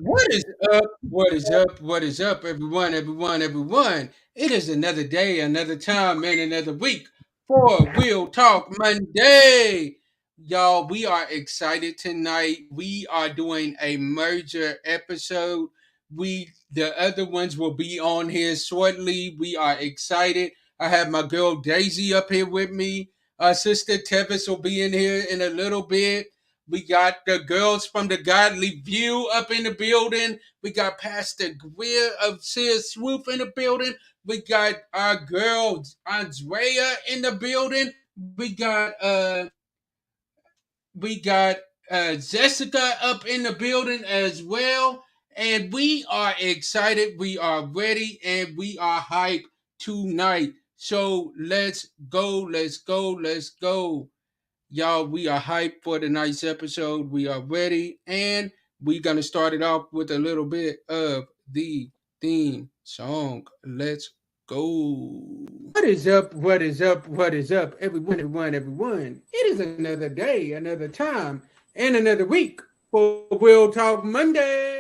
What is up? What is up? What is up, everyone? Everyone, everyone. It is another day, another time, and another week for We'll Talk Monday. Y'all, we are excited tonight. We are doing a merger episode. The other ones will be on here shortly. We are excited. I have my girl Daisy up here with me. Our sister Tevis will be in here in a little bit. We got the girls from the Godly View up in the building. We got Pastor Greer of Sis Swoop in the building. We got our girl Andrea in the building. We got Jessica up in the building as well. And we are excited. We are ready and we are hyped tonight. So let's go. Let's go. Let's go. Y'all, we are hyped for tonight's episode. We are ready, and we're gonna start it off with a little bit of the theme song. Let's go. What is up? What is up? What is up? Everyone, everyone. It is another day, another time, and another week for We'll Talk Monday.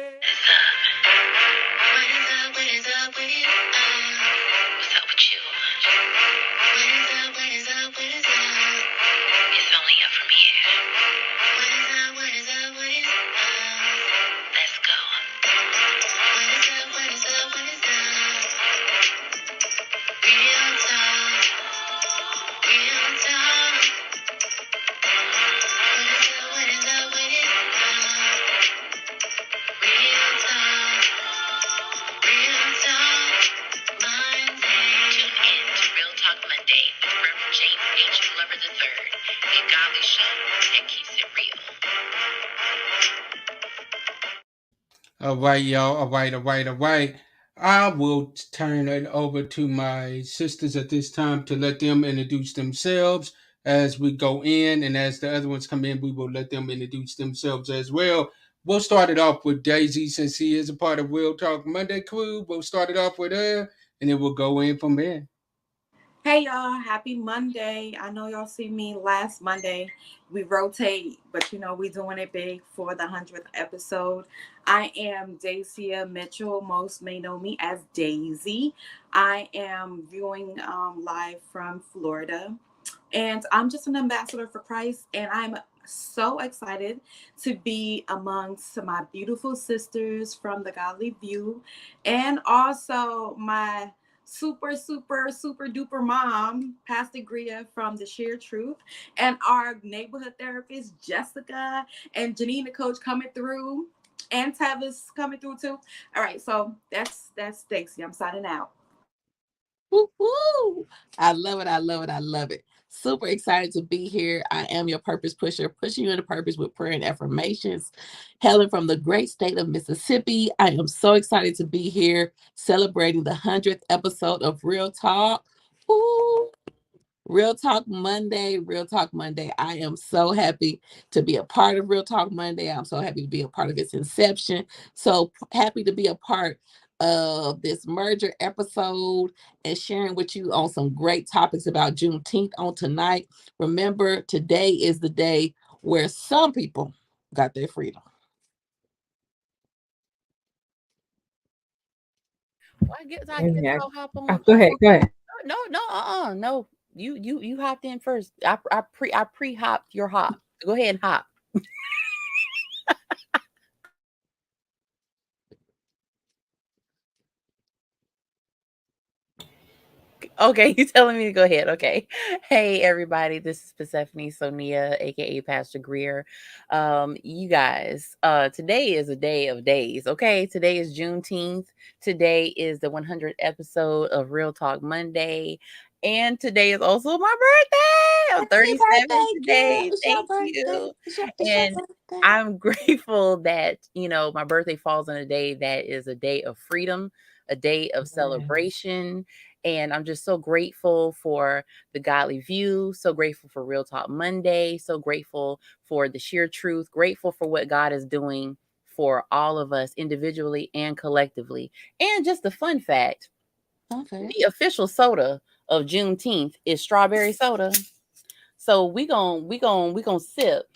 All right, y'all. All right. I will turn it over to my sisters at this time to let them introduce themselves as we go in, and as the other ones come in, we will let them introduce themselves as well. We'll start it off with Daisy since she is a part of Real Talk Monday crew. We'll start it off with her, and then we'll go in from there. Hey y'all, happy Monday. I know y'all see me last Monday. We rotate, but we doing it big for the 100th episode. I am Dacia Mitchell. Most may know me as Daisy. I am viewing live from Florida. And I'm just an ambassador for Christ. And I'm so excited to be amongst my beautiful sisters from the Godly View and also my super duper mom, Pastor Gria from the Sheer Truth, and our neighborhood therapist, Jessica, and Janina Coach coming through, and Tavis coming through too. All right, so that's Stacy. I'm signing out. Woo-hoo. I love it. I love it. I love it. Super excited to be here. I am your purpose pusher, pushing you into purpose with prayer and affirmations. Helen from the great state of Mississippi. I am so excited to be here celebrating the 100th episode of Real Talk. Ooh. Real Talk Monday, Real Talk Monday. I am so happy to be a part of Real Talk Monday. I'm so happy to be a part of its inception. So happy to be a part of this merger episode and sharing with you on some great topics about Juneteenth on tonight. Remember, today is the day where some people got their freedom. I guess I'll hop on. Go ahead. Go ahead. No. You hopped in first. I pre-hopped your hop. Go ahead and hop. Okay, you telling me to go ahead. Okay. Hey everybody, this is Persephone Sonia, aka Pastor Greer. You guys, today is a day of days, okay? Today is Juneteenth. Today is the 100th episode of Real Talk Monday. And today is also my birthday. I'm 37 today. Thank you. And I'm grateful that, my birthday falls on a day that is a day of freedom, a day of celebration. And I'm just so grateful for the Godly View, so grateful for Real Talk Monday, so grateful for the Sheer Truth, grateful for what God is doing for all of us individually and collectively. And just a fun fact, the official soda of Juneteenth is strawberry soda. So we gonna sip.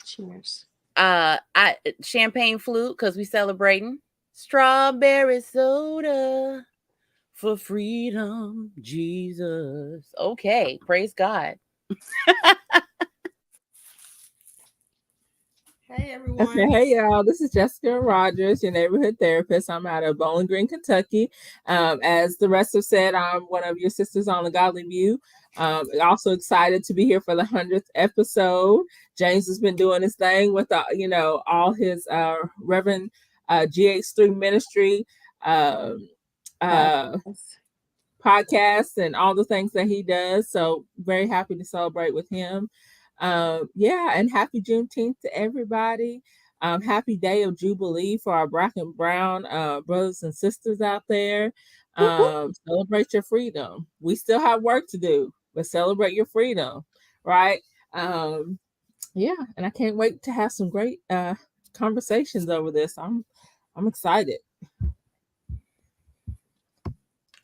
Cheers. I champagne flute because we celebrating strawberry soda for freedom, Jesus. Okay, praise God. Hey Okay, everyone. hey y'all. This is Jessica Rogers, your neighborhood therapist. I'm out of Bowling Green, Kentucky. As the rest have said, I'm one of your sisters on the Godly View. Also excited to be here for the 100th episode. James has been doing his thing with all his Reverend GH3 ministry um, uh, Podcast. podcasts and all the things that he does. So very happy to celebrate with him. Yeah, and happy Juneteenth to everybody. Happy Day of Jubilee for our Black and Brown brothers and sisters out there. Whoop, whoop. Celebrate your freedom. We still have work to do, but celebrate your freedom, right? Um, yeah, and I can't wait to have some great conversations over this. I'm excited.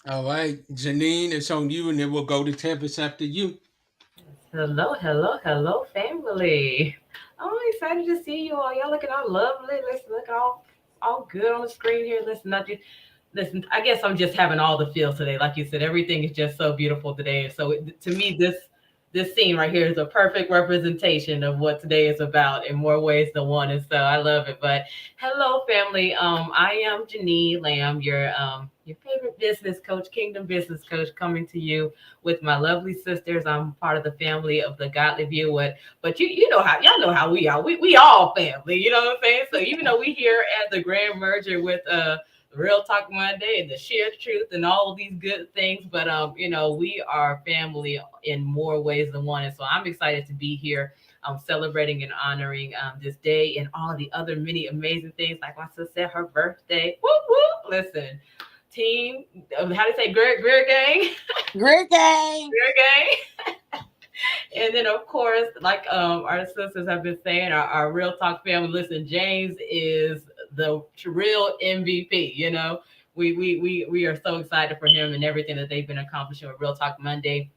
All right, Janine, it's on you, and then we'll go to Tempest after you. Hello, hello, hello, family. I'm excited to see you all. Y'all looking all lovely. Listen, looking all good on the screen here. Listen, not just listen. I guess I'm just having all the feels today. Like you said, everything is just so beautiful today. And so, to me, this scene right here is a perfect representation of what today is about in more ways than one. And so, I love it. But hello, family. I am Janine Lamb, your favorite business coach, Kingdom Business Coach, coming to you with my lovely sisters. I'm part of the family of the Godly View. But you know how y'all know how we are. We all family. You know what I'm saying? So even though we here at the grand merger with Real Talk Monday and the Sheer Truth and all of these good things, but we are family in more ways than one. And so I'm excited to be here. Celebrating and honoring this day and all the other many amazing things, like my sister said, her birthday. Whoop whoop! Listen, team, how do you say, Greer gang? Great game. Greer gang. And then, of course, like our sisters have been saying, our Real Talk family. Listen, James is the real MVP. You know, we are so excited for him and everything that they've been accomplishing with Real Talk Monday.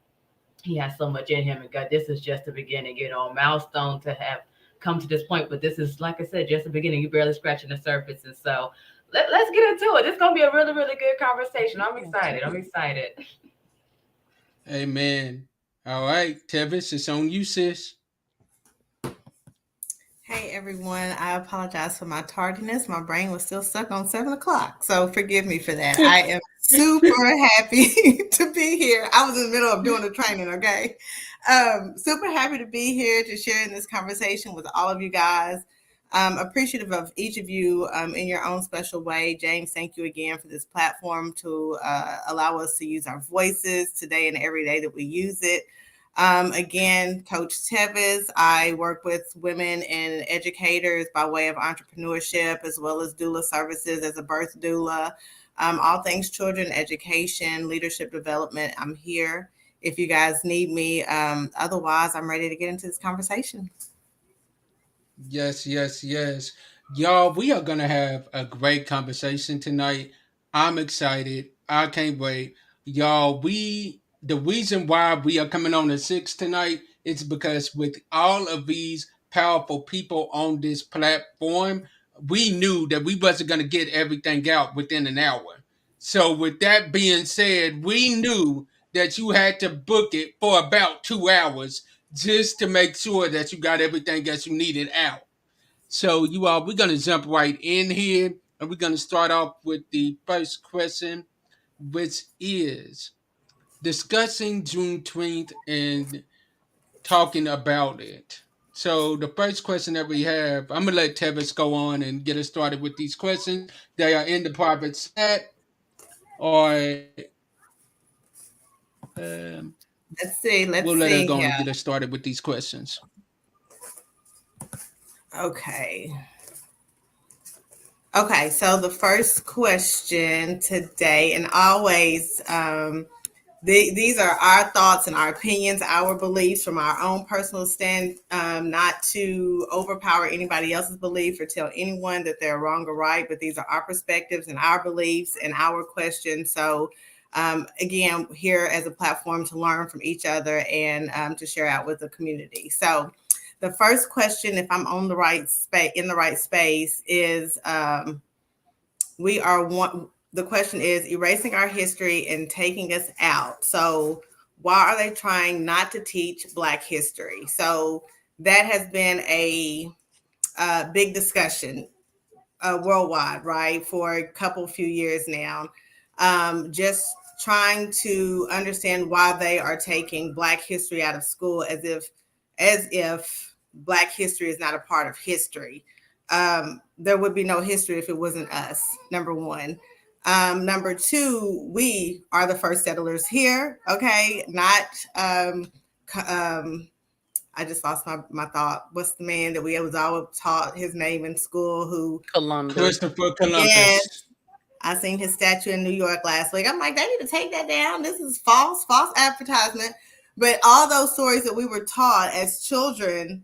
He has so much in him, and God, this is just the beginning. You know, a milestone to have come to this point, but this is, like I said, just the beginning. You're barely scratching the surface, and so let's get into it. It's gonna be a really, really good conversation. I'm excited. I'm excited. Amen. All right, Tevis, it's on you, sis. Hey everyone. I apologize for my tardiness. My brain was still stuck on 7 o'clock. So forgive me for that. I am super happy to be here. I was in the middle of doing the training, okay? Super happy to be here to share in this conversation with all of you guys. Appreciative of each of you in your own special way. James, thank you again for this platform to allow us to use our voices today and every day that we use it. Again, Coach Tevis, I work with women and educators by way of entrepreneurship as well as doula services as a birth doula. All things children, education, leadership development. I'm here if you guys need me. Otherwise, I'm ready to get into this conversation. Yes, yes, yes. Y'all, we are going to have a great conversation tonight. I'm excited. I can't wait. Y'all, the reason why we are coming on the 6th tonight is because with all of these powerful people on this platform, we knew that we wasn't going to get everything out within an hour. So with that being said, we knew that you had to book it for about 2 hours just to make sure that you got everything that you needed out. So we're gonna jump right in here, and we're gonna start off with the first question, which is discussing Juneteenth and talking about it. So the first question that we have, I'm gonna let Tevis go on and get us started with these questions. They are in the private chat, or um, Let's see. we'll Let's let her see go here. and get us started with these questions. Okay. Okay. So the first question today, and always, these are our thoughts and our opinions, our beliefs from our own personal stand, not to overpower anybody else's belief or tell anyone that they're wrong or right, but these are our perspectives and our beliefs and our questions. So again, here as a platform to learn from each other and to share out with the community. So The first question, if I'm on the right space in the right space, is we are one. The question is erasing our history and taking us out. So why are they trying not to teach Black history? So that has been a big discussion worldwide, right, for a couple few years now. Just trying to understand why they are taking Black history out of school as if Black history is not a part of history. There would be no history if it wasn't us. Number one. Number two, we are the first settlers here. Okay, not I just lost my thought. What's the man that we was always taught his name in school who Columbus. Christopher yes, Columbus. I seen his statue in New York last week. I'm like, they need to take that down. This is false advertisement. But all those stories that we were taught as children,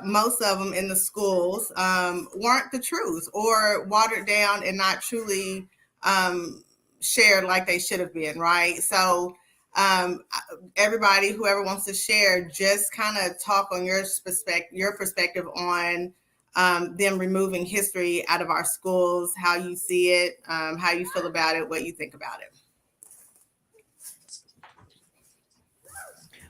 most of them in the schools, weren't the truth or watered down and not truly shared like they should have been, right? So um, everybody, whoever wants to share, just kind of talk on your perspective on them removing history out of our schools, how you see it, how you feel about it, what you think about it.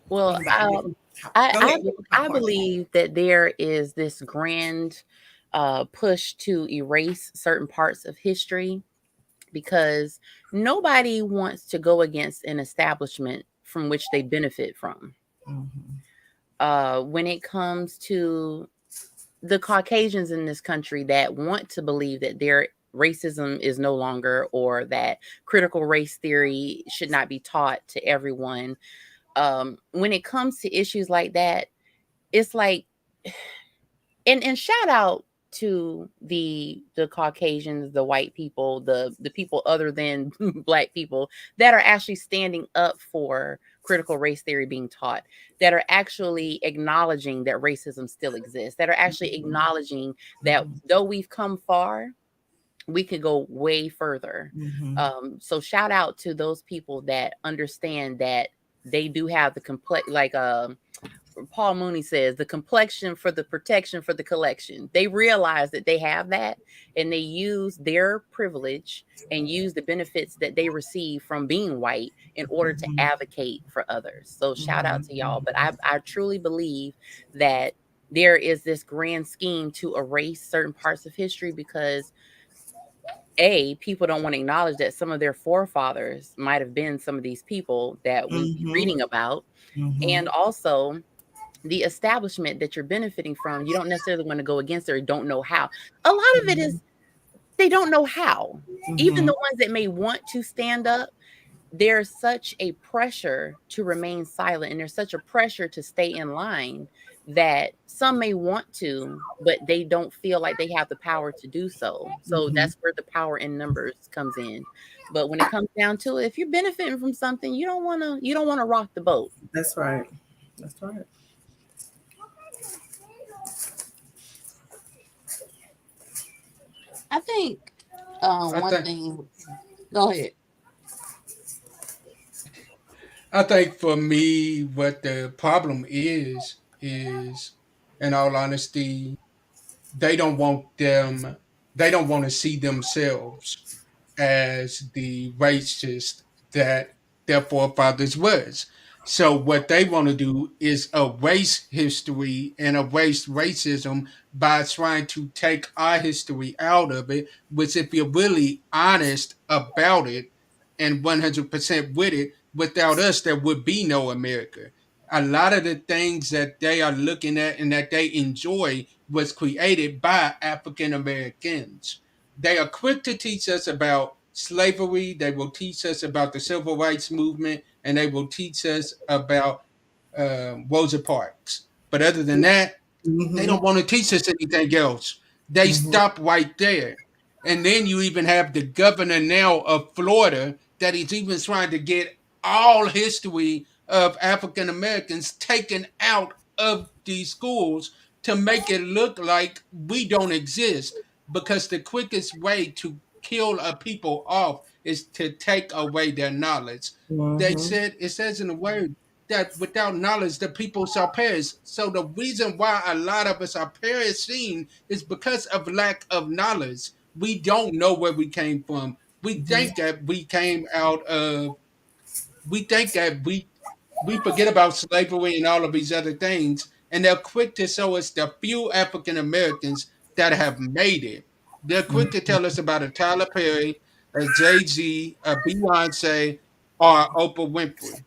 Well, Anybody? I, Go I ahead. I believe that there is this grand push to erase certain parts of history because nobody wants to go against an establishment from which they benefit from. When it comes to the Caucasians in this country that want to believe that their racism is no longer or that critical race theory should not be taught to everyone, when it comes to issues like that, it's like, and shout out to the Caucasians, the white people, the people other than Black people that are actually standing up for critical race theory being taught, that are actually acknowledging that racism still exists, that are actually acknowledging that though we've come far, we could go way further. So shout out to those people that understand that they do have the complex, like Paul Mooney says, the complexion for the protection for the collection. They realize that they have that and they use their privilege and use the benefits that they receive from being white in order to advocate for others. So shout out to y'all. But I truly believe that there is this grand scheme to erase certain parts of history because people don't want to acknowledge that some of their forefathers might have been some of these people that we'll be reading about. And also the establishment that you're benefiting from, you don't necessarily want to go against or don't know how. A lot of it is they don't know how. Even the ones that may want to stand up, there's such a pressure to remain silent and there's such a pressure to stay in line that some may want to, but they don't feel like they have the power to do so. So that's where the power in numbers comes in. But when it comes down to it, if you're benefiting from something, you don't want to rock the boat. That's right. That's right. I think I one think thing. Go ahead. I think for me, what the problem is, in all honesty, they don't want them. They don't want to see themselves as the racist that their forefathers was. So what they want to do is erase history and erase racism by trying to take our history out of it, which if you're really honest about it and 100% with it, without us there would be no America. A lot of the things that they are looking at and that they enjoy was created by African Americans. They are quick to teach us about slavery. They will teach us about the civil rights movement, and they will teach us about Rosa Parks. But other than that, they don't want to teach us anything else. They stop right there. And then you even have the governor now of Florida that is even trying to get all history of African Americans taken out of these schools to make it look like we don't exist. Because the quickest way to kill a people off is to take away their knowledge. They said, it says in the word, that without knowledge the people shall perish. So the reason why a lot of us are perishing is because of lack of knowledge. We don't know where we came from. We think that we came out of we think that we forget about slavery and all of these other things, and they're quick to show us the few African Americans that have made it. They're quick to tell us about a Tyler Perry, a Jay Z, a Beyonce, or a Oprah Winfrey.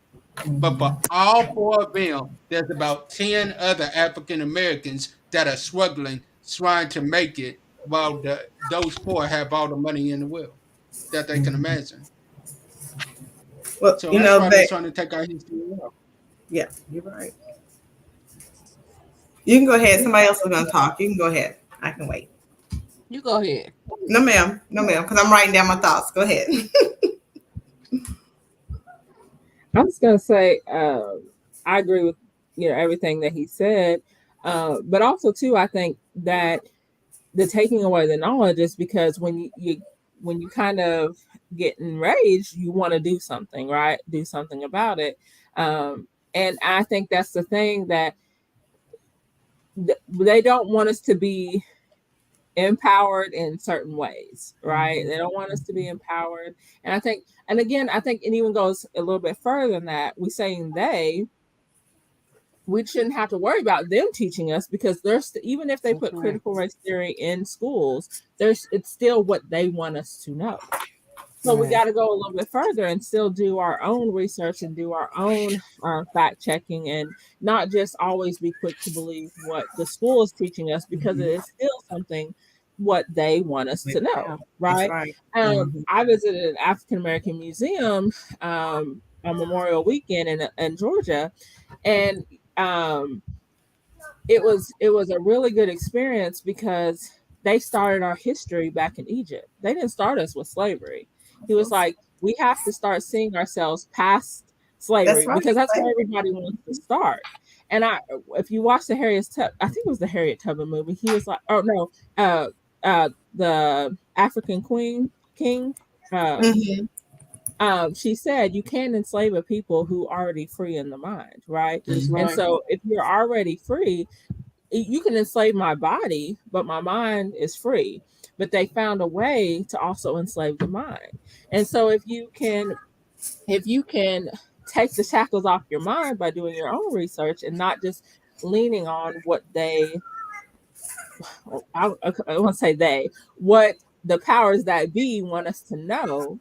But for all four of them, there's about 10 other African Americans that are struggling, trying to make it, while those four have all the money in the world that they can imagine. Well, So you that's know why they're that. trying to take our history away. Yeah, you're right. You can go ahead. Somebody else is going to talk. You can go ahead. I can wait. You go ahead. No, ma'am. No, ma'am. Because I'm writing down my thoughts. Go ahead. I was gonna say, I agree with everything that he said, but also too, I think that the taking away the knowledge is because when you kind of get enraged, you want to do something, right? Do something about it, and I think that's the thing that they don't want us to be empowered in certain ways, right? They don't want us to be empowered. And I think, and again, I think it even goes a little bit further than that. We saying we shouldn't have to worry about them teaching us because there's even if they That's put right. critical race theory in schools, it's still what they want us to know. So we got to go a little bit further and still do our own research and do our own fact checking and not just always be quick to believe what the school is teaching us because it is still something what they want us to know, That's right? right. I visited an African American museum on Memorial Weekend in Georgia, and um, it was a really good experience because they started our history back in Egypt. They didn't start us with slavery. He was like, we have to start seeing ourselves past That's slavery right. because that's where everybody wants to start. And if you watch the I think it was the Harriet Tubman movie. He was like, oh no, the African Queen King. Mm-hmm. She said you can't enslave a people who are already free in the mind, right? That's And right. so if you're already free, you can enslave my body, but my mind is free. But they found a way to also enslave the mind. And so if you can take the shackles off your mind by doing your own research and not just leaning on what I want to say what the powers that be want us to know,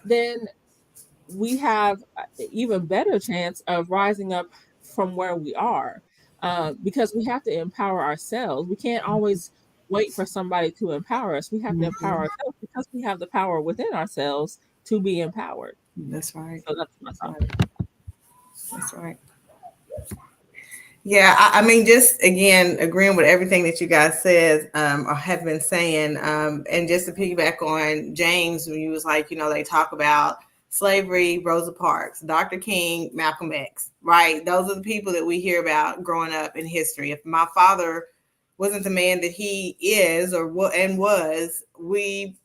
then we have an even better chance of rising up from where we are, because we have to empower ourselves. We can't always wait for somebody to empower us. We have to empower ourselves because we have the power within ourselves to be empowered. That's right. So that's my That's thought. right. That's right. Yeah, I mean, just again, agreeing with everything that you guys said or have been saying, and just to piggyback on James, when you was like, they talk about slavery, Rosa Parks, Dr. King, Malcolm X, right? Those are the people that we hear about growing up in history. If my father wasn't the man that he is or was,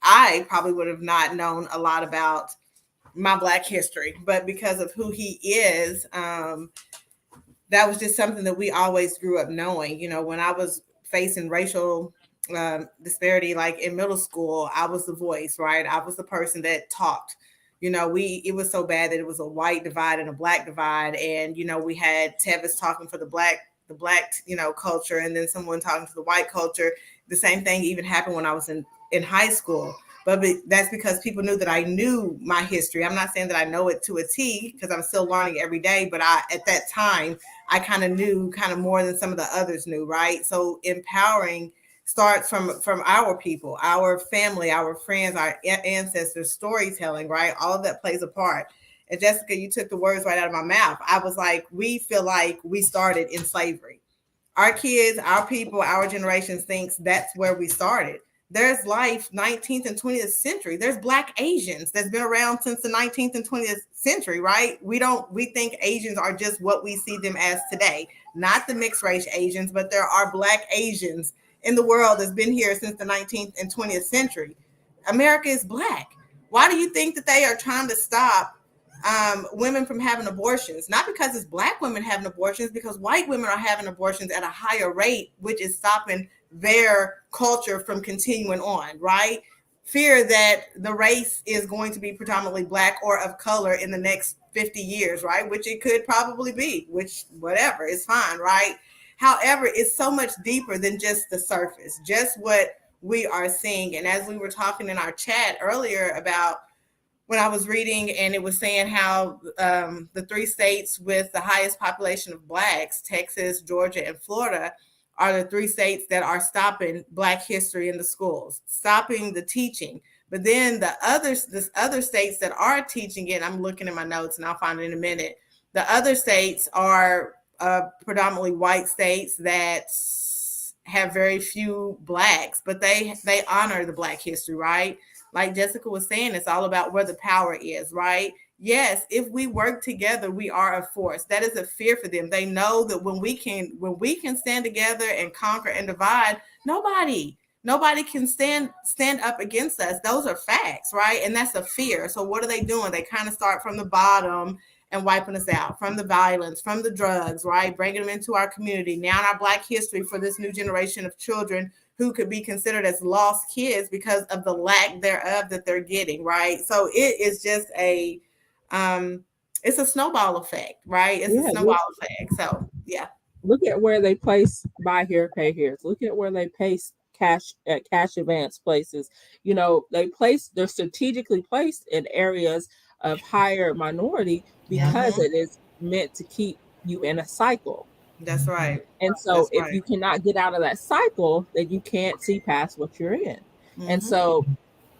I probably would have not known a lot about my Black history, but because of who he is, that was just something that we always grew up knowing. When I was facing racial disparity, like in middle school, I was the voice, right? I was the person that talked. It was so bad that it was a white divide and a Black divide, and we had Tevis talking for the black, culture, and then someone talking to the white culture. The same thing even happened when I was in high school. But that's because people knew that I knew my history. I'm not saying that I know it to a T because I'm still learning every day, but at that time, I kind of knew more than some of the others knew, right? So empowering starts from our people, our family, our friends, our ancestors, storytelling, right? All of that plays a part. And Jessica, you took the words right out of my mouth. I was like, we feel like we started in slavery. Our kids, our people, our generations thinks that's where we started. There's life 19th and 20th century. There's Black Asians that's been around since the 19th and 20th century, right? We think Asians are just what we see them as today, not the mixed race Asians, but there are Black Asians in the world that's been here since the 19th and 20th century. America is Black. Why do you think that they are trying to stop women from having abortions, not because it's black women having abortions, because white women are having abortions at a higher rate, which is stopping their culture from continuing on, right? Fear that the race is going to be predominantly black or of color in the next 50 years, right? Which it could probably be, which whatever, it's fine, right? However, it's so much deeper than just the surface, just what we are seeing. And as we were talking in our chat earlier about when I was reading, and it was saying how the three states with the highest population of blacks, Texas, Georgia, and Florida, are the three states that are stopping Black history in the schools, stopping the teaching. But then this other states that are teaching it, I'm looking at my notes and I'll find it in a minute. The other states are predominantly white states that have very few blacks, but they honor the Black history, right? Like Jessica was saying, it's all about where the power is, right? Yes, if we work together, we are a force. That is a fear for them. They know that when we can stand together and conquer and divide, nobody can stand up against us. Those are facts, right? And that's a fear. So what are they doing? They kind of start from the bottom and wiping us out from the violence, from the drugs, right? Bringing them into our community. Now in our Black history for this new generation of children who could be considered as lost kids because of the lack thereof that they're getting, right? So it is just it's a snowball effect, right? It's a snowball effect. So yeah. Look at where they place buy here, pay here. Look at where they place cash advance places. They're strategically placed in areas of higher minority because it is meant to keep you in a cycle. That's right. And so if you cannot get out of that cycle, then you can't see past what you're in. Mm-hmm. And so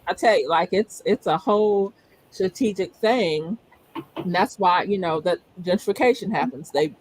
I tell you, like it's a whole strategic thing. And that's why, that gentrification happens. They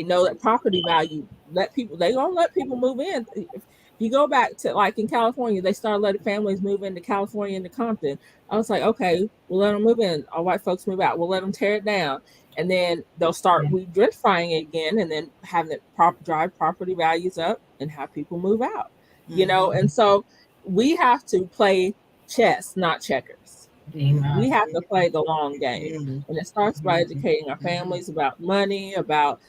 know that property value they don't let people move in. If you go back to like in California, they started letting families move into California, into Compton. I was like, okay, we'll let them move in. All white folks move out. We'll let them tear it down. And then they'll start gentrifying it again, and then having it drive property values up and have people move out. And so we have to play chess, not checkers. We have to play the long game, and it starts by educating our families about money, about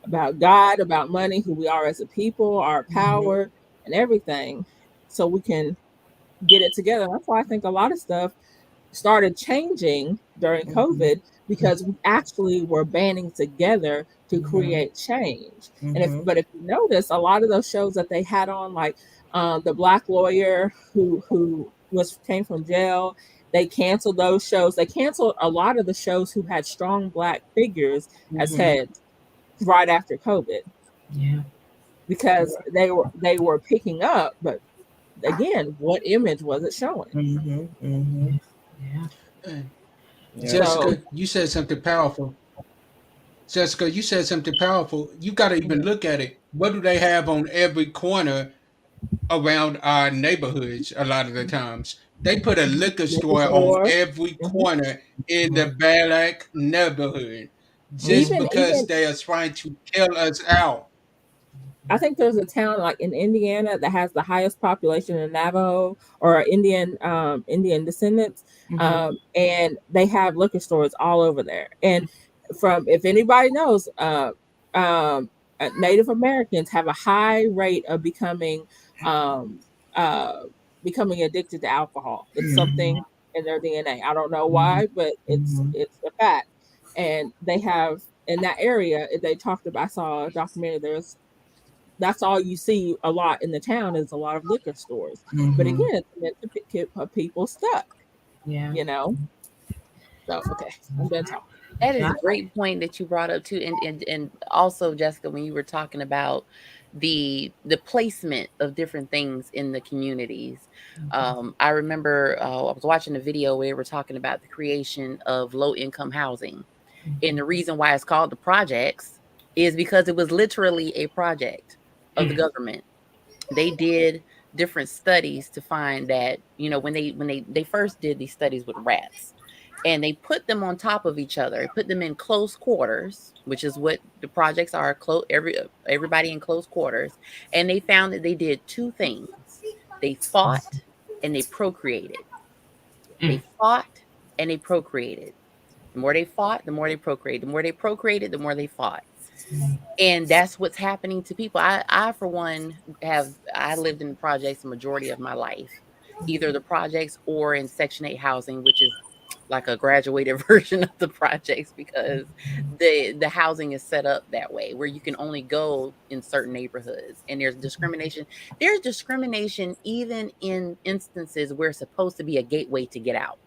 about God, about money, who we are as a people, our power, and everything, so we can get it together. That's why I think a lot of stuff started changing during COVID, because we actually were banding together to create change. And if you notice, a lot of those shows that they had on, like the Black lawyer who came from jail, they canceled those shows. They canceled a lot of the shows who had strong Black figures as heads right after COVID. Yeah. Because they were picking up, but again, what image was it showing? Yeah. Jessica, you said something powerful. Jessica, you said something powerful. You got to even look at it. What do they have on every corner around our neighborhoods? A lot of the times, they put a liquor store on every corner in the Balak neighborhood, just because they are trying to kill us out. I think there's a town like in Indiana that has the highest population of Navajo or Indian descendants, and they have liquor stores all over there. And if anybody knows, Native Americans have a high rate of becoming addicted to alcohol. It's something in their DNA. I don't know why, but it's a fact. And they have in that area. They talked about. I saw a documentary. That's all you see a lot in the town is a lot of liquor stores. But again, it's meant to keep people stuck. Yeah. So okay, I'm done talking. That is a great point that you brought up too, and also Jessica, when you were talking about the placement of different things in the communities, I remember I was watching a video where they were talking about the creation of low income housing, and the reason why it's called the projects is because it was literally a project of the government. They did different studies to find that when they first did these studies with rats. And they put them on top of each other. They put them in close quarters, which is what the projects are. Everybody in close quarters. And they found that they did two things. They fought and they procreated. They fought and they procreated. The more they fought, the more they procreated. The more they procreated, the more they fought. And that's what's happening to people. I for one I lived in the projects the majority of my life, either the projects or in Section 8 housing, which is like a graduated version of the projects, because the housing is set up that way where you can only go in certain neighborhoods, and there's discrimination even in instances where it's supposed to be a gateway to get out.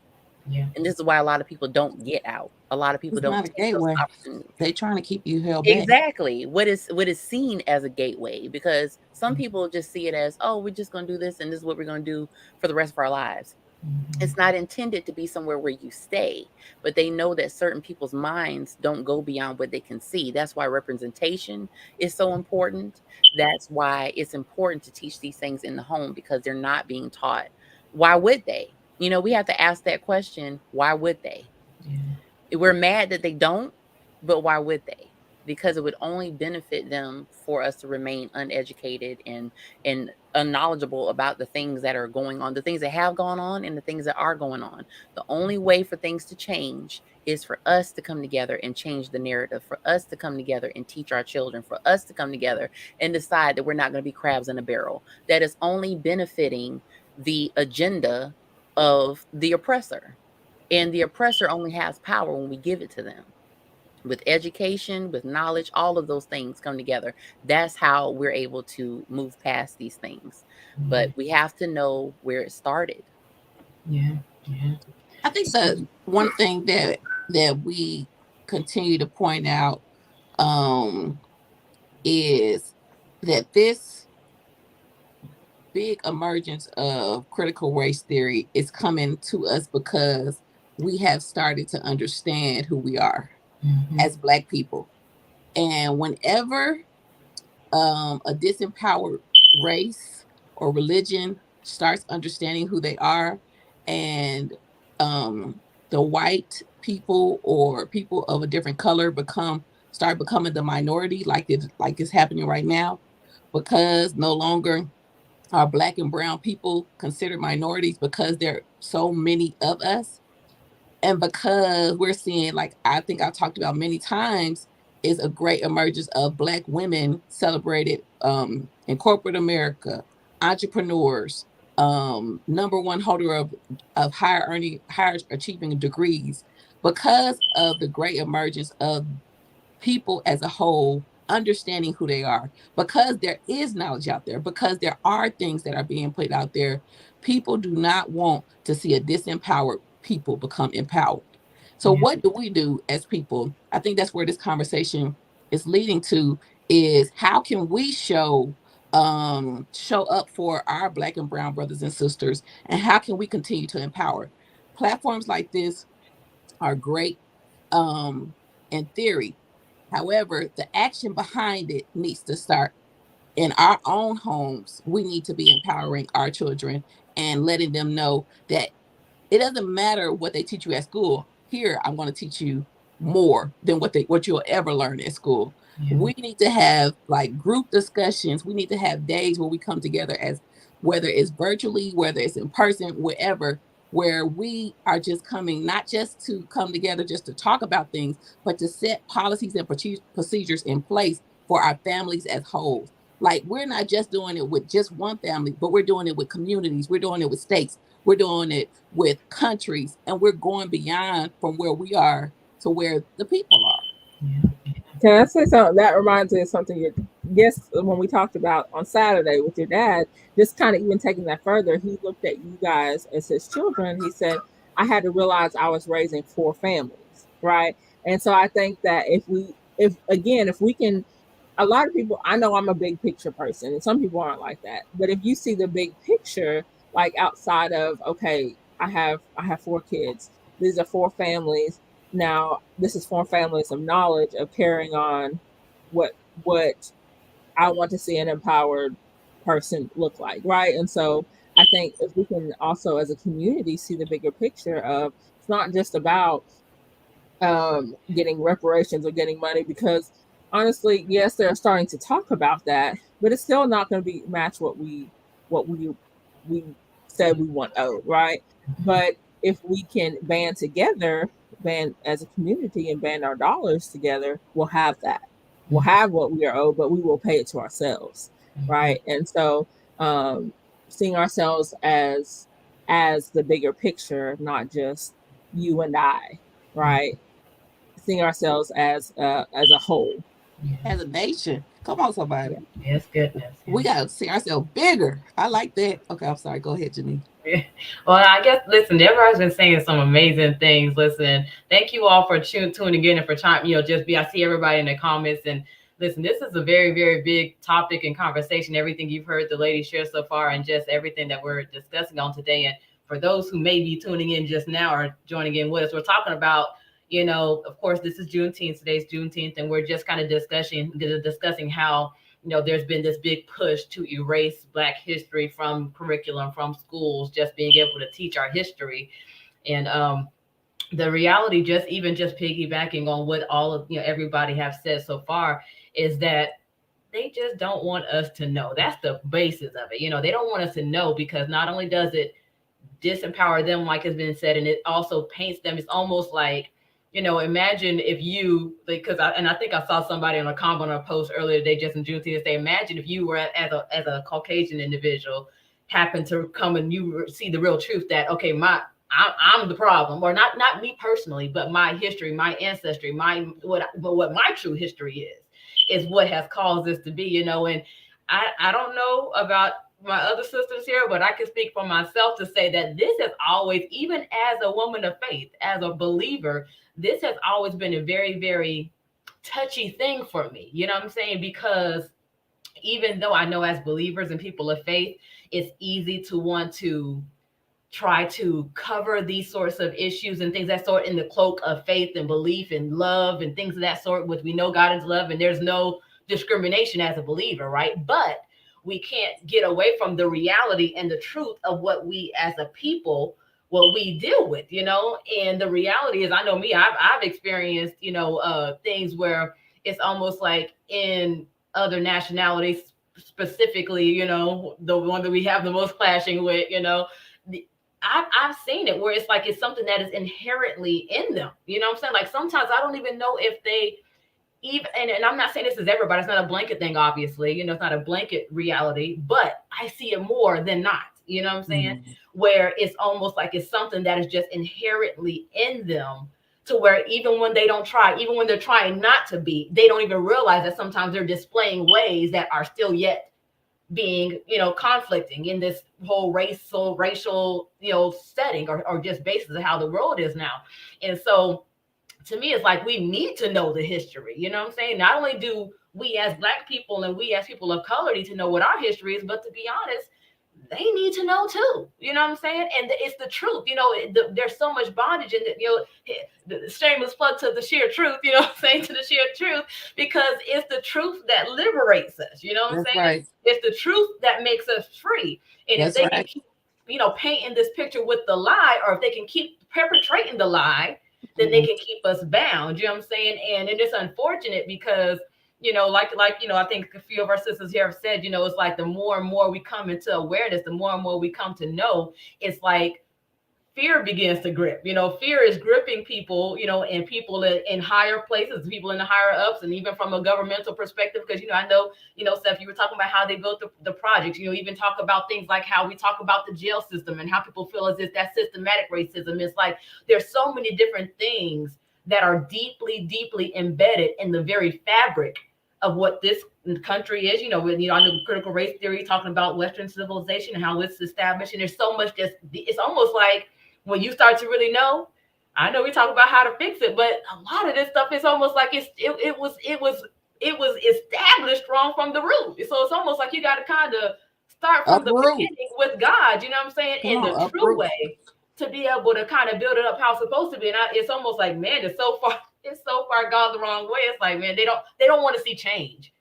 Yeah. And this is why a lot of people don't get out. A lot of people It's don't not a take those gateway. opportunities. They trying to keep you held back. Exactly. What is seen as a gateway, because some people just see it as, oh, we're just going to do this and this is what we're going to do for the rest of our lives. It's not intended to be somewhere where you stay, but they know that certain people's minds don't go beyond what they can see. That's why representation is so important. That's why it's important to teach these things in the home, because they're not being taught. Why would they? We have to ask that question. Why would they? We're mad that they don't, but why would they? Because it would only benefit them for us to remain uneducated and unknowledgeable about the things that are going on, the things that have gone on and the things that are going on. The only way for things to change is for us to come together and change the narrative, for us to come together and teach our children, for us to come together and decide that we're not going to be crabs in a barrel. That is only benefiting the agenda of the oppressor. And the oppressor only has power when we give it to them. With education, with knowledge, all of those things come together. That's how we're able to move past these things. But we have to know where it started. Yeah. Yeah. I think the one thing that we continue to point out is that this big emergence of critical race theory is coming to us because we have started to understand who we are as Black people. And whenever a disempowered race or religion starts understanding who they are, and the white people or people of a different color start becoming the minority, like it's happening right now, because no longer are Black and brown people considered minorities because there are so many of us, and because we're seeing, like I think I've talked about many times, is a great emergence of Black women celebrated in corporate America, entrepreneurs, number one holder of higher achieving degrees, because of the great emergence of people as a whole understanding who they are, because there is knowledge out there, because there are things that are being put out there. People do not want to see a disempowered people become empowered. So Yeah. what do we do as people? I think that's where this conversation is leading to, is how can we show up for our Black and brown brothers and sisters, and how can we continue to empower? Platforms like this are great in theory. However, the action behind it needs to start in our own homes. We need to be empowering our children and letting them know that it doesn't matter what they teach you at school. Here, I'm going to teach you more than what you'll ever learn at school. Yeah. We need to have like group discussions. We need to have days where we come together, as whether it's virtually, whether it's in person, wherever, where we are just coming, not just to come together just to talk about things, but to set policies and procedures in place for our families as wholes. Like, we're not just doing it with just one family, but we're doing it with communities. We're doing it with states. We're doing it with countries, and we're going beyond from where we are to where the people are. Can I say something? That reminds me of something your guest, when we talked about on Saturday with your dad, just kind of even taking that further, he looked at you guys as his children. He said, I had to realize I was raising 4 families, right? And so I think that if we can, a lot of people, I know I'm a big picture person, and some people aren't like that. But if you see the big picture, like outside of, okay, I have 4 kids. These are 4 families. Now, this is 4 families of knowledge of carrying on what I want to see an empowered person look like, right? And so I think if we can also, as a community, see the bigger picture of, it's not just about getting reparations or getting money, because honestly, yes, they're starting to talk about that, but it's still not going to match what we said we want owed, right? But if we can band together, band as a community and band our dollars together, we'll have that. We'll have what we are owed, but we will pay it to ourselves, right? And so seeing ourselves as the bigger picture, not just you and I, right? Seeing ourselves as a whole. As a nation. Come on, somebody. Yeah. Yes, goodness. We gotta see ourselves bigger. I like that. Okay, I'm sorry. Go ahead, Janine. Well, I guess, listen, everybody's been saying some amazing things. Listen, thank you all for tuning in and for time, I see everybody in the comments. And listen, this is a very, very big topic and conversation. Everything you've heard the ladies share so far and just everything that we're discussing on today. And for those who may be tuning in just now or joining in with us, we're talking about, of course, this is Juneteenth. Today's Juneteenth, and we're just kind of discussing how there's been this big push to erase Black history from curriculum, from schools, just being able to teach our history. And the reality, just piggybacking on what all of everybody have said so far, is that they just don't want us to know. That's the basis of it. They don't want us to know, because not only does it disempower them, like has been said, and it also paints them. It's almost like, imagine if you, because I think I saw somebody on a comment on a post earlier today, just in Juneteenth, say, imagine if you were as a Caucasian individual happened to come and you see the real truth that, okay, I'm the problem, or not me personally, but my history, my ancestry, what my true history is what has caused this to be, and I don't know about my other sisters here, but I can speak for myself to say that this has always, even as a woman of faith, as a believer, this has always been a very, very touchy thing for me. You know what I'm saying? Because even though I know as believers and people of faith, it's easy to want to try to cover these sorts of issues and things that sort in the cloak of faith and belief and love and things of that sort, which we know God is love and there's no discrimination as a believer, right? But we can't get away from the reality and the truth of what we as a people, what we deal with, and the reality is, I know me, I've experienced, things where it's almost like in other nationalities, specifically, the one that we have the most clashing with, I've seen it where it's like it's something that is inherently in them. You know what I'm saying? Like sometimes I don't even know if they even, and I'm not saying this is everybody, it's not a blanket thing, obviously, it's not a blanket reality, but I see it more than not, you know what I'm saying? Where it's almost like it's something that is just inherently in them, to where even when they don't try, even when they're trying not to be, they don't even realize that sometimes they're displaying ways that are still yet being, conflicting in this whole racial, setting or just basis of how the world is now. And so to me, it's like we need to know the history. You know what I'm saying? Not only do we as Black people and we as people of color need to know what our history is, but to be honest, they need to know too. You know what I'm saying? And it's the truth. There's so much bondage in it. The shameless plug to the sheer truth. You know what I'm saying? To the sheer truth, because it's the truth that liberates us. You know what I'm saying? Right. It's the truth that makes us free. And if they can keep, painting this picture with the lie, or if they can keep perpetrating the lie, then they can keep us bound. You know what I'm saying? And it is unfortunate because, I think a few of our sisters here have said, it's like the more and more we come into awareness, the more and more we come to know, it's like fear begins to grip. Fear is gripping people, and people in higher places, people in the higher ups, and even from a governmental perspective, because, I know, Steph, you were talking about how they built the projects, even talk about things like how we talk about the jail system and how people feel as if that's systematic racism. It's like there's so many different things that are deeply, deeply embedded in the very fabric of what this country is. I know critical race theory talking about Western civilization and how it's established, and there's so much it's almost like when you start to really know, I know we talk about how to fix it, but a lot of this stuff is almost like it was established wrong from the root. So it's almost like you got to kind of start from the beginning with God. You know what I'm saying? In the true way, to be able to kind of build it up how it's supposed to be. And it's almost like, man, it's so far gone the wrong way. It's like, man, they don't want to see change.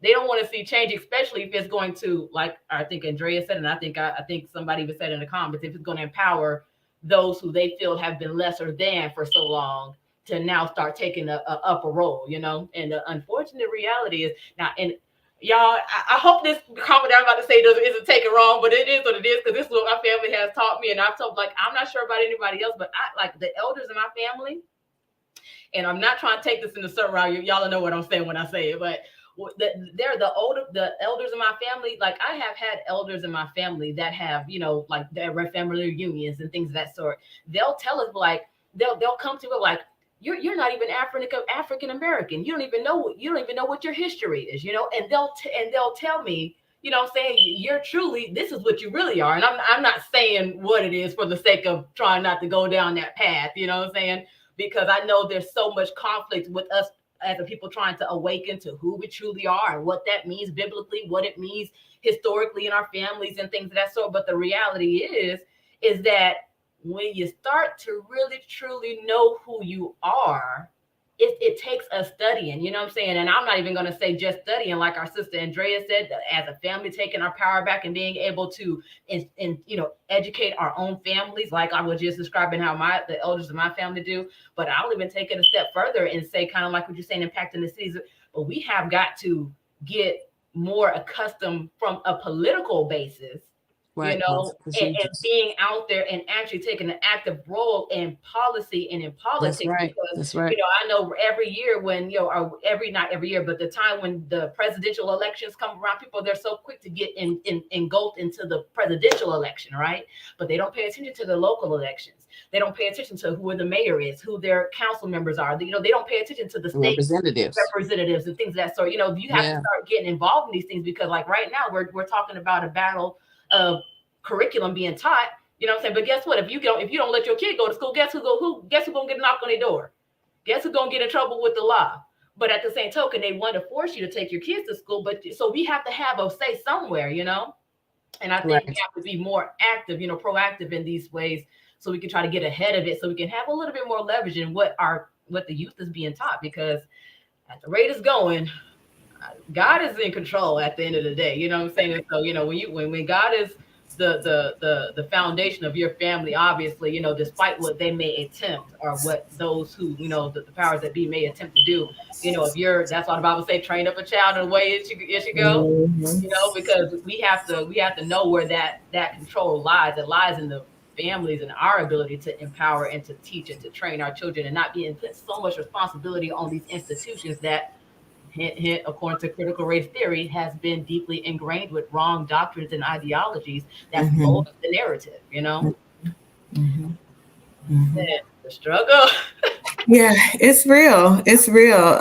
They don't want to see change, especially if it's going to, like I think Andrea said, and I think somebody even said in the comments, if it's going to empower those who they feel have been lesser than for so long to now start taking a upper role, And the unfortunate reality is now, and y'all, I hope this comment I'm about to say isn't taken wrong, but it is what it is, because this is what my family has taught me, and I've told, like, I'm not sure about anybody else, but I like the elders in my family, and I'm not trying to take this in a certain route. Y'all know what I'm saying when I say it, but they're the elders in my family. Like, I have had elders in my family that have, like, their family reunions and things of that sort. They'll tell us, like, they'll come to it like, you're not even African American. You don't even know what your history is, and they'll tell me, I'm saying, you're truly, this is what you really are. And I'm not saying what it is for the sake of trying not to go down that path, you know what I'm saying? Because I know there's so much conflict with us as a people trying to awaken to who we truly are and what that means biblically, what it means historically in our families and things of that sort. But the reality is that when you start to really truly know who you are, it takes us studying, you know what I'm saying? And I'm not even going to say just studying, like our sister Andrea said, as a family, taking our power back and being able to, educate our own families, like I was just describing how the elders of my family do. But I'll even take it a step further and say, kind of like what you're saying, impacting the cities. But we have got to get more accustomed from a political basis, Right. and being out there and actually taking an active role in policy and in politics. That's right. Because, That's right. I know every year when, or not every year, but the time when the presidential elections come around, people, they're so quick to get engulfed into the presidential election, right? But they don't pay attention to the local elections. They don't pay attention to who the mayor is, who their council members are. They don't pay attention to the state representatives and things of that sort. You have to start getting involved in these things, because, like, right now we're talking about a battle of curriculum being taught, you know what I'm saying? But guess what? If you don't let your kid go to school, guess who's gonna get a knock on their door? Guess who's gonna get in trouble with the law? But at the same token, they want to force you to take your kids to school. But so we have to have a say somewhere, And I think we have to be more active, proactive in these ways, so we can try to get ahead of it, so we can have a little bit more leverage in what the youth is being taught. Because at the rate it's going, God is in control at the end of the day. You know what I'm saying? And so, when God is the foundation of your family, obviously, despite what they may attempt, or what those who, the powers that be may attempt to do, that's why the Bible say, train up a child in the way it should go, because we have to know where that control lies. It lies in the families and our ability to empower and to teach and to train our children, and not being put so much responsibility on these institutions that, hint, according to critical race theory, has been deeply ingrained with wrong doctrines and ideologies that mold the narrative, The struggle. Yeah, it's real. It's real.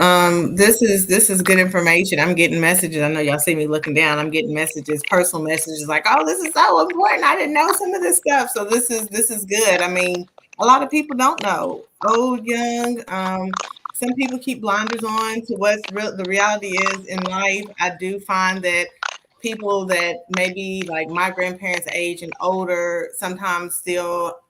This is good information. I'm getting messages. I know y'all see me looking down. I'm getting messages, personal messages, like, oh, this is so important. I didn't know some of this stuff. So this is good. I mean, a lot of people don't know. Old, young. Some people keep blinders on to what's the reality is in life. I do find that people that maybe like my grandparents' age and older sometimes still.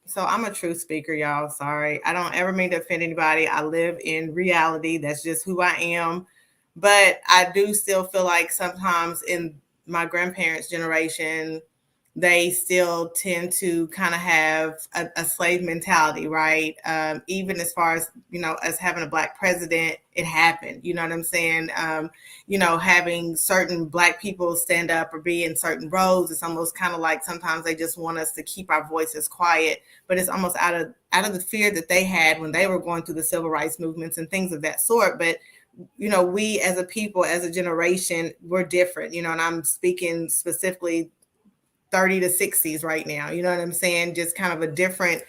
So I'm a truth speaker, y'all. Sorry. I don't ever mean to offend anybody. I live in reality. That's just who I am. But I do still feel like sometimes in my grandparents' generation, they still tend to kind of have a slave mentality, right? Even as far as, us having a Black president, it happened. You know what I'm saying? Having certain Black people stand up or be in certain roles, it's almost kind of like sometimes they just want us to keep our voices quiet, but it's almost out of the fear that they had when they were going through the civil rights movements and things of that sort. But we as a people, as a generation, we're different, and I'm speaking specifically 30 to 60s right now. You know what I'm saying? Just kind of a different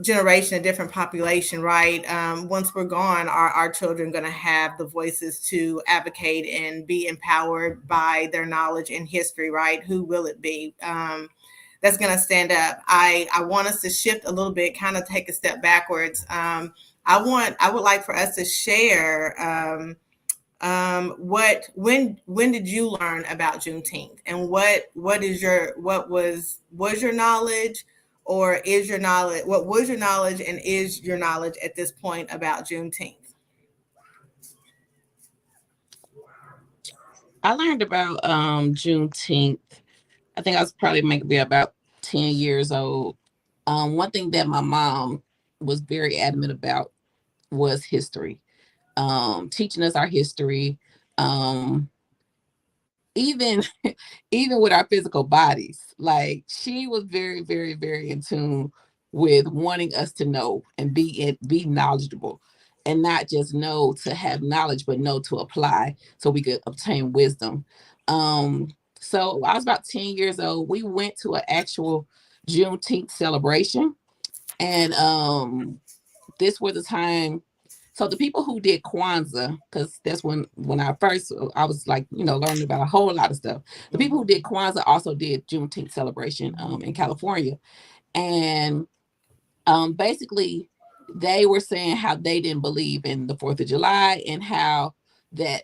generation, a different population, right? Once we're gone, our children going to have the voices to advocate and be empowered by their knowledge and history, right? Who will it be? That's going to stand up. I want us to shift a little bit, kind of take a step backwards. I would like for us to share when did you learn about Juneteenth, and what was your knowledge, or is your knowledge, what was your knowledge and is your knowledge at this point about Juneteenth? I learned about Juneteenth. I think I was probably maybe about 10 years old. One thing that my mom was very adamant about was history. Teaching us our history. even even with our physical bodies, like she was very, very, very in tune with wanting us to know and be knowledgeable, and not just know to have knowledge, but know to apply so we could obtain wisdom. So I was about 10 years old. We went to an actual Juneteenth celebration, and this was the time. So the people who did Kwanzaa, because that's when I was like, learning about a whole lot of stuff. The people who did Kwanzaa also did Juneteenth celebration in California, and basically they were saying how they didn't believe in the 4th of July, and how that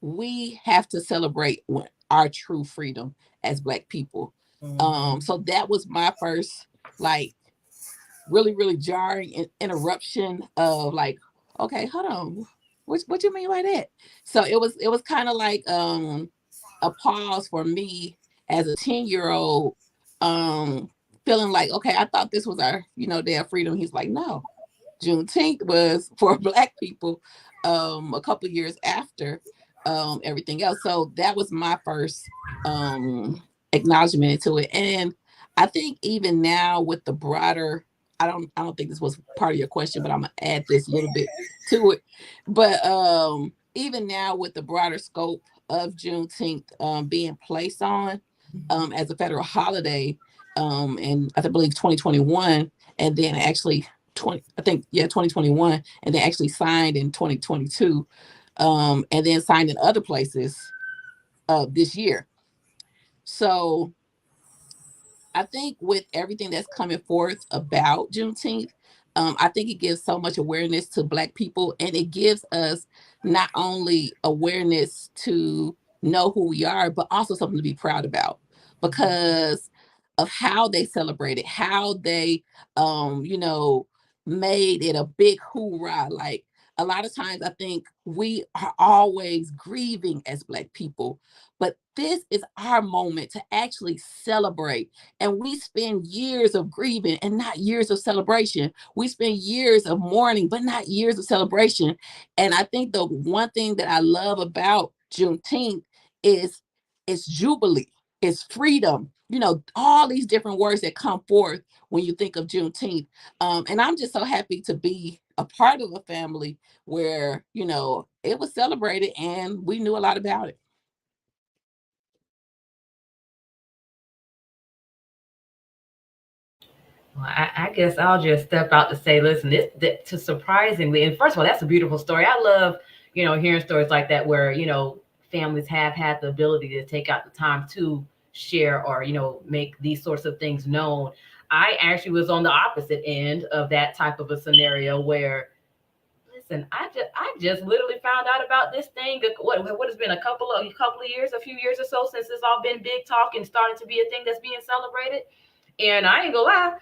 we have to celebrate our true freedom as Black people. So that was my first, like, really, really jarring interruption of, like, okay, hold on, what you mean by that? So it was kind of like a pause for me as a 10-year-old, feeling like, okay, I thought this was our, day of freedom. He's like, no, Juneteenth was for Black people, a couple of years after everything else. So that was my first acknowledgement into it. And I think even now with the broader, I don't think this was part of your question, but I'm gonna add this little bit to it. But even now with the broader scope of Juneteenth being placed on as a federal holiday, in I believe 2021, and then actually 2021, and then actually signed in 2022, and then signed in other places this year. So I think with everything that's coming forth about Juneteenth, I think it gives so much awareness to Black people, and it gives us not only awareness to know who we are, but also something to be proud about, because of how they celebrated, how they, made it a big hoorah. Like, a lot of times I think we are always grieving as Black people, but this is our moment to actually celebrate. And we spend years of grieving and not years of celebration. We spend years of mourning, but not years of celebration. And I think the one thing that I love about Juneteenth is it's jubilee, it's freedom. All these different words that come forth when you think of Juneteenth. And I'm just so happy to be a part of a family where, it was celebrated and we knew a lot about it. Well, I guess I'll just step out to say, listen, to surprisingly, and first of all, that's a beautiful story. I love, hearing stories like that where, families have had the ability to take out the time to share or, make these sorts of things known. I actually was on the opposite end of that type of a scenario where, listen, I just literally found out about this thing. What has been a couple of years, a few years or so since it's all been big talk and started to be a thing that's being celebrated. And I ain't gonna lie,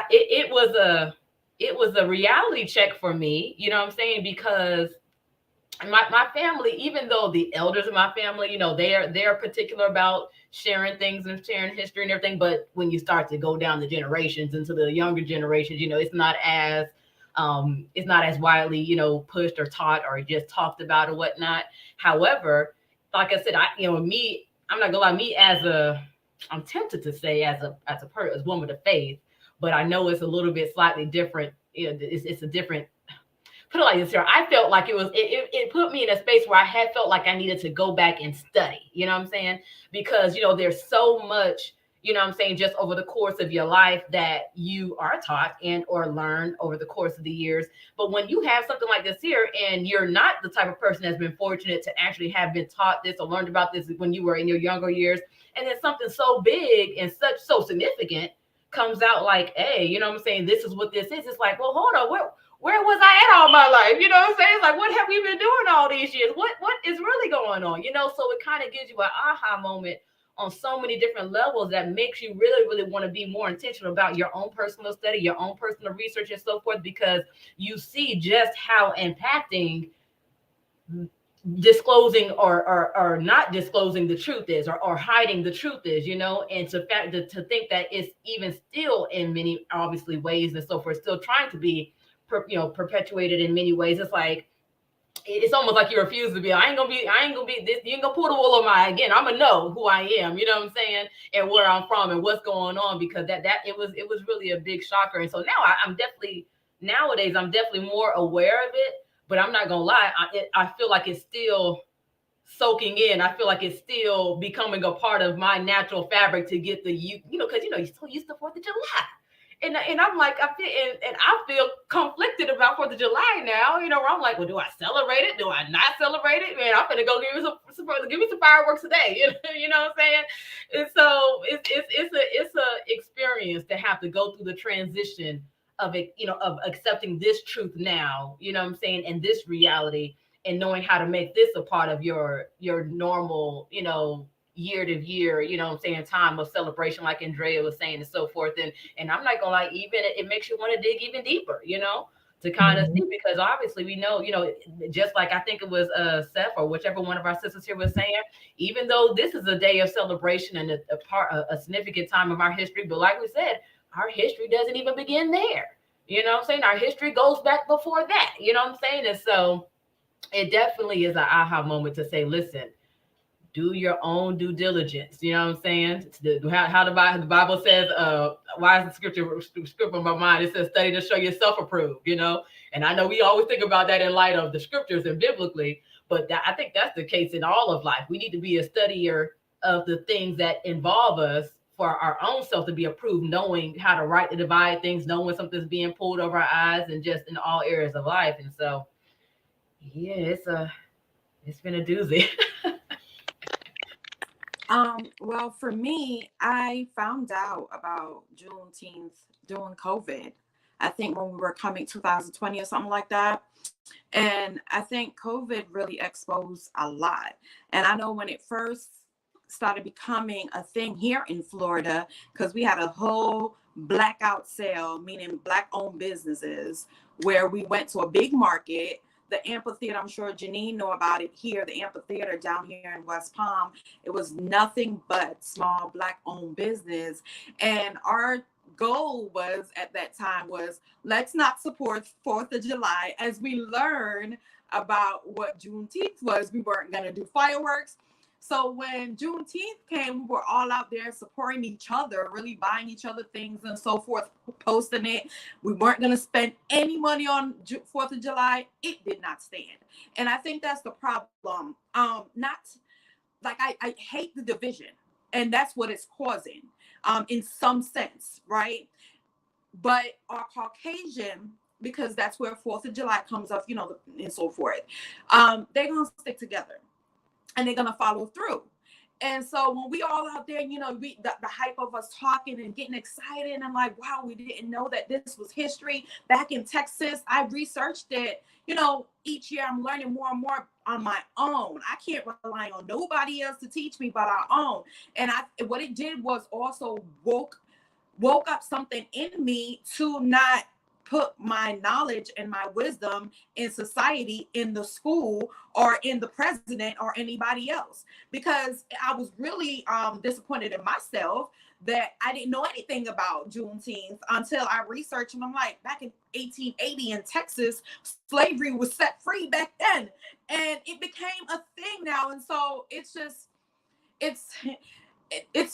it was a reality check for me. You know what I'm saying? Because my family, even though the elders of my family, they're particular about sharing things and sharing history and everything. But when you start to go down the generations into the younger generations, it's not as widely, pushed or taught or just talked about or whatnot. However, like I said, I'm not gonna lie, I'm tempted to say as woman of faith, but I know it's a little bit slightly different. It's a different, put it like this here. I felt like it put me in a space where I had felt like I needed to go back and study, you know what I'm saying? Because, there's so much, what I'm saying, just over the course of your life that you are taught and or learn over the course of the years. But when you have something like this here and you're not the type of person that's been fortunate to actually have been taught this or learned about this when you were in your younger years, and then something so big and so significant comes out like, hey, you know what I'm saying? This is what this is. It's like, well, hold on, where was I at all my life? You know what I'm saying? It's like, what have we been doing all these years? What is really going on? So it kind of gives you an aha moment on so many different levels that makes you really, really want to be more intentional about your own personal study, your own personal research and so forth, because you see just how impacting disclosing or not disclosing the truth is, or hiding the truth is, and to think that it's even still in many obviously ways and so forth, still trying to be perpetuated in many ways. It's like it's almost like you refuse to be. I ain't gonna be this. You ain't gonna pull the wool over my eye again. I'm gonna know who I am. You know what I'm saying, and where I'm from and what's going on, because that it was really a big shocker. And so now I'm definitely, nowadays I'm definitely more aware of it. But I'm not gonna lie, I feel like it's still soaking in. I feel like it's still becoming a part of my natural fabric to get because you're so used to 4th of July. And I'm like, and I feel conflicted about 4th of July now, where I'm like, well, do I celebrate it? Do I not celebrate it? Man, I'm gonna go give me some fireworks today. You know what I'm saying? And so it's a experience to have to go through the transition of it, of accepting this truth now, you know what I'm saying, and this reality, and knowing how to make this a part of your normal, year to year, what I'm saying, time of celebration, like Andrea was saying, and so forth. And I'm not gonna lie, even it makes you want to dig even deeper, to kind of see, because obviously we know, just like I think it was Seth or whichever one of our sisters here was saying, even though this is a day of celebration and a significant time of our history, but like we said, our history doesn't even begin there. You know what I'm saying? Our history goes back before that. You know what I'm saying? And so it definitely is an aha moment to say, listen, do your own due diligence. You know what I'm saying? How the Bible says, why is the scripture in my mind? It says, study to show yourself approved, And I know we always think about that in light of the scriptures and biblically, but I think that's the case in all of life. We need to be a studier of the things that involve us for our own self, to be approved, knowing how to rightly divide things, knowing when something's being pulled over our eyes, and just in all areas of life. And so, yeah, it's been a doozy. Well, for me, I found out about Juneteenth during COVID. I think when we were coming 2020 or something like that. And I think COVID really exposed a lot. And I know when it first started becoming a thing here in Florida, because we had a whole blackout sale, meaning black owned businesses, where we went to a big market, the amphitheater. I'm sure Janine know about it here, the amphitheater down here in West Palm. It was nothing but small black owned business. And our goal was at that time was, let's not support 4th of July. As we learn about what Juneteenth was, we weren't going to do fireworks. So when Juneteenth came, we were all out there supporting each other, really buying each other things and so forth, posting it. We weren't going to spend any money on 4th of July. It did not stand. And I think that's the problem. Not like I hate the division, and that's what it's causing, in some sense, right? But our Caucasian, because that's where 4th of July comes up, and so forth, they're going to stick together and they're going to follow through. And so when we all out there, the hype of us talking and getting excited, and I'm like, wow, we didn't know that this was history back in Texas. I researched it. Each year I'm learning more and more on my own. I can't rely on nobody else to teach me but our own. And what it did was also woke up something in me to not put my knowledge and my wisdom in society, in the school, or in the president or anybody else, because I was really disappointed in myself that I didn't know anything about Juneteenth until I researched. And I'm like, back in 1880 in Texas, slavery was set free back then, and it became a thing now. And so it's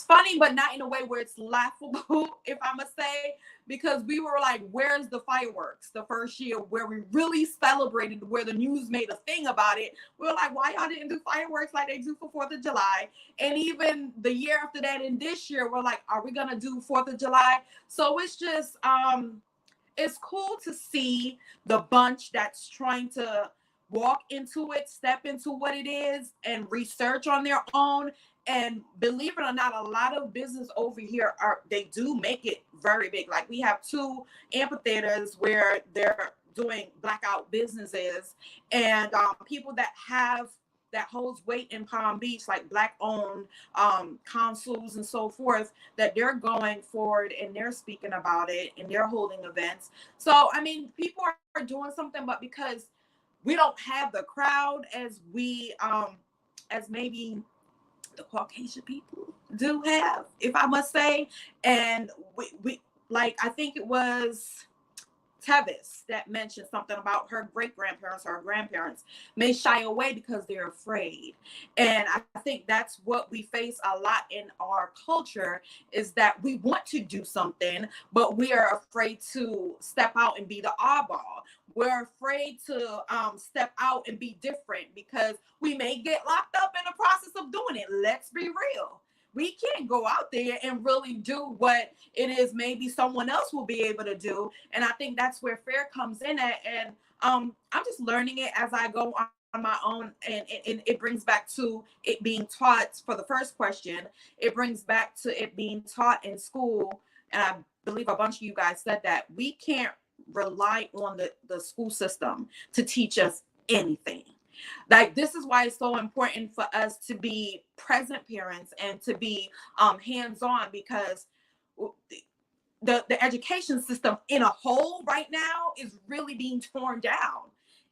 funny, but not in a way where it's laughable, if I must say, because we were like, where's the fireworks? The first year where we really celebrated, where the news made a thing about it, we were like, why y'all didn't do fireworks like they do for 4th of July? And even the year after that, and this year, we're like, are we gonna do 4th of July? So it's just, it's cool to see the bunch that's trying to walk into it, step into what it is, and research on their own. And believe it or not, a lot of business over here they do make it very big. Like we have 2 amphitheaters where they're doing blackout businesses, and people that holds weight in Palm Beach, like black owned consuls and so forth, that they're going forward and they're speaking about it and they're holding events. So I mean, people are doing something, but because we don't have the crowd as we as maybe the Caucasian people do have, if I must say. And we like, I think it was Tevis that mentioned something about her great grandparents or her grandparents may shy away because they're afraid. And I think that's what we face a lot in our culture, is that we want to do something, but we are afraid to step out and be the oddball. We're afraid to step out and be different because we may get locked up in the process of doing it. Let's be real. We can't go out there and really do what it is maybe someone else will be able to do. And I think that's where fear comes in at. And I'm just learning it as I go on my own. And it brings back to it being taught for the first question. It brings back to it being taught in school. And I believe a bunch of you guys said that we can't rely on the school system to teach us anything. Like, this is why it's so important for us to be present parents and to be hands-on, because the education system in a whole right now is really being torn down.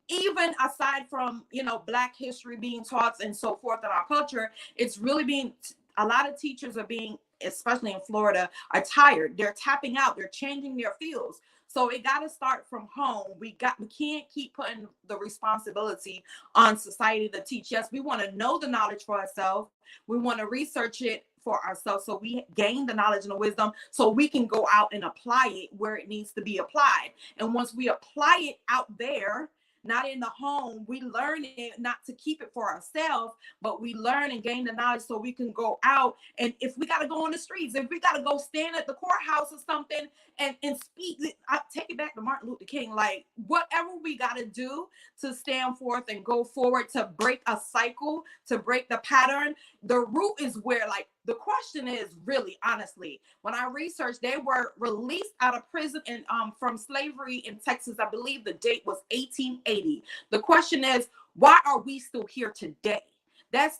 Even aside from, Black history being taught and so forth in our culture, it's really being, a lot of teachers are being, especially in Florida, are tired. They're tapping out. They're changing their fields. So it got to start from home. We can't keep putting the responsibility on society to teach. Yes, we want to know the knowledge for ourselves. We want to research it for ourselves, so we gain the knowledge and the wisdom so we can go out and apply it where it needs to be applied. And once we apply it out there, not in the home, we learn it not to keep it for ourselves, but we learn and gain the knowledge so we can go out. And if we got to go on the streets, if we got to go stand at the courthouse or something and speak, I take it back to Martin Luther King, like whatever we got to do to stand forth and go forward, to break a cycle, to break the pattern. The root is where, like, the question is really, honestly, when I researched, they were released out of prison and from slavery in Texas. I believe the date was 1880. The question is, why are we still here today? That's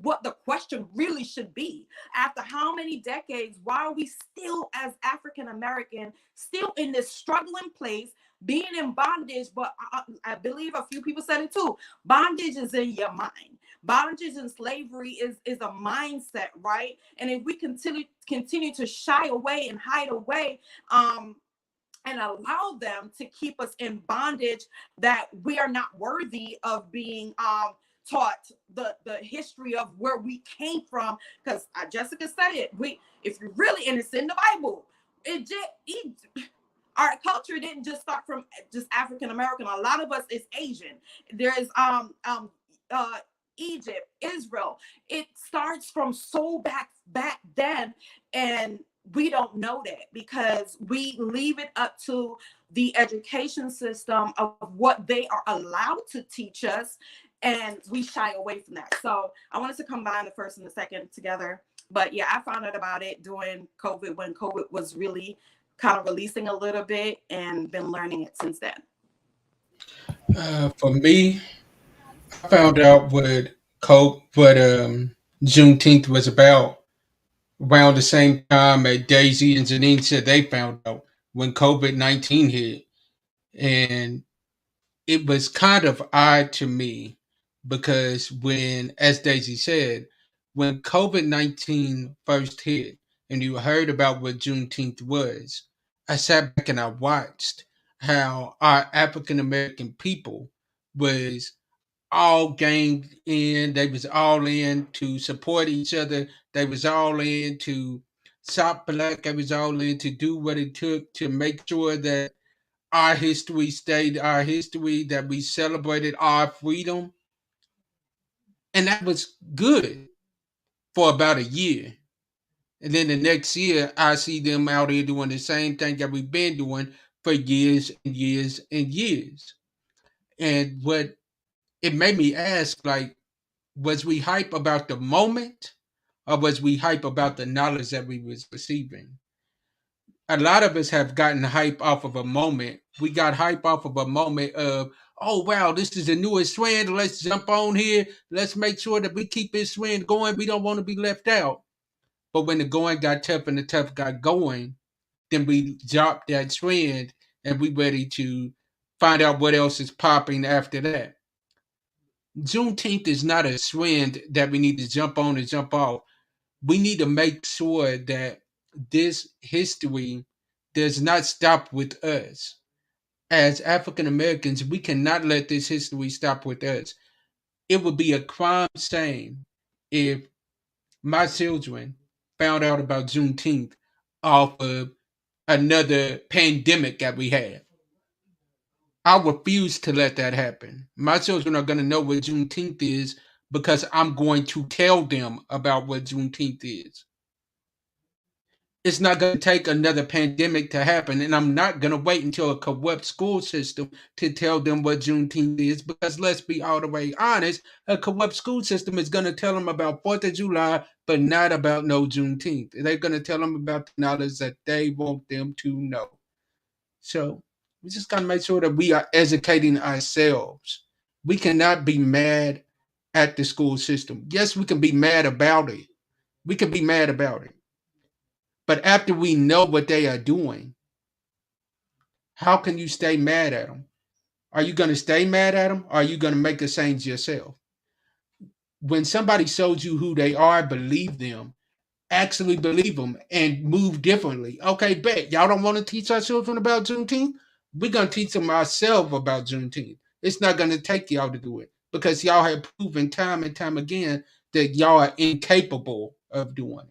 what the question really should be. After how many decades, why are we still, as African American, still in this struggling place, being in bondage? But I believe a few people said it too. Bondage is in your mind. Bondage and slavery is a mindset, right? And if we continue to shy away and hide away, and allow them to keep us in bondage, that we are not worthy of being taught the history of where we came from. Because Jessica said it, if you're really, and it's in the Bible, our culture didn't just start from just African American. A lot of us is Asian. There's Egypt, Israel. It starts from so back then, and we don't know that because we leave it up to the education system of what they are allowed to teach us, and we shy away from that. So I wanted to combine the first and the second together. But yeah, I found out about it during COVID, when COVID was really kind of releasing a little bit, and been learning it since then. For me, I found out what Juneteenth was about around the same time that Daisy and Janine said they found out, when COVID-19 hit. And it was kind of odd to me because when, as Daisy said, when COVID-19 first hit and you heard about what Juneteenth was, I sat back and I watched how our African American people was all ganged in. They was all in to support each other. They was all in to stop black. They was all in to do what it took to make sure that our history stayed our history, that we celebrated our freedom. And that was good for about a year. And then the next year, I see them out here doing the same thing that we've been doing for years and years and years. And what it made me ask, like, was we hype about the moment, or was we hype about the knowledge that we was receiving? A lot of us have gotten hype off of a moment. We got hype off of a moment of, oh wow, this is the newest trend. Let's jump on here. Let's make sure that we keep this trend going. We don't want to be left out. But when the going got tough and the tough got going, then we dropped that trend and we ready to find out what else is popping after that. Juneteenth is not a trend that we need to jump on and jump off. We need to make sure that this history does not stop with us. as African Americans, we cannot let this history stop with us. It would be a crime shame if my children found out about Juneteenth off of another pandemic that we had. I refuse to let that happen. My children are going to know what Juneteenth is because I'm going to tell them about what Juneteenth is. It's not going to take another pandemic to happen, and I'm not going to wait until a corrupt school system to tell them what Juneteenth is, because let's be all the way honest, a corrupt school system is going to tell them about 4th of July, but not about no Juneteenth. They're going to tell them about the knowledge that they want them to know. So we just got to make sure that we are educating ourselves. We cannot be mad at the school system. Yes, we can be mad about it. We can be mad about it. But after we know what they are doing, how can you stay mad at them? Are you going to stay mad at them? Or are you going to make a change yourself? When somebody shows you who they are, believe them. Actually believe them and move differently. Okay, bet. Y'all don't want to teach our children about Juneteenth? We're going to teach them ourselves about Juneteenth. It's not going to take y'all to do it because y'all have proven time and time again that y'all are incapable of doing it.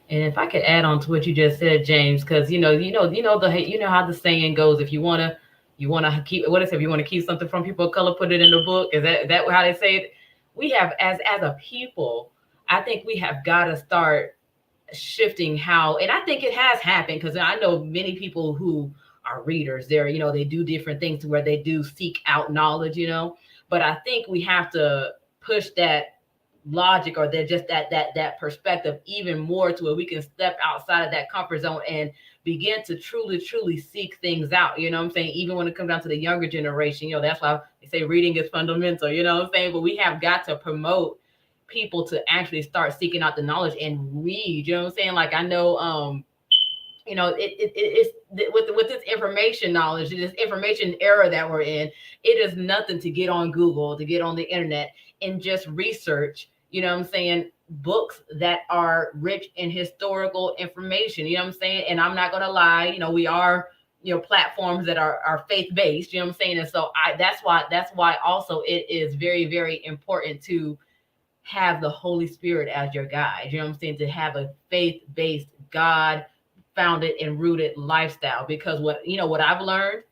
And if I could add on to what you just said, James, because you know how the saying goes: if you wanna keep what is it? If you want to keep something from people of color, put it in the book. Is that how they say it? We have as a people, I think we have got to start shifting how, and I think it has happened because I know many people who are readers. They do different things where they do seek out knowledge, but I think we have to push that logic or that perspective even more to where we can step outside of that comfort zone and begin to truly seek things out. You know what I'm saying? Even when it comes down to the younger generation, that's why they say reading is fundamental, you know what I'm saying? But we have got to promote people to actually start seeking out the knowledge and read, you know what I'm saying? Like I know it's with this information knowledge, this information era that we're in, it is nothing to get on Google, to get on the internet and just research, you know what I'm saying, books that are rich in historical information, you know what I'm saying? And I'm not going to lie, we are, platforms that are faith-based, you know what I'm saying? And so that's why also it is very, very important to have the Holy Spirit as your guide, you know what I'm saying? To have a faith-based, God founded and rooted lifestyle, because what I've learned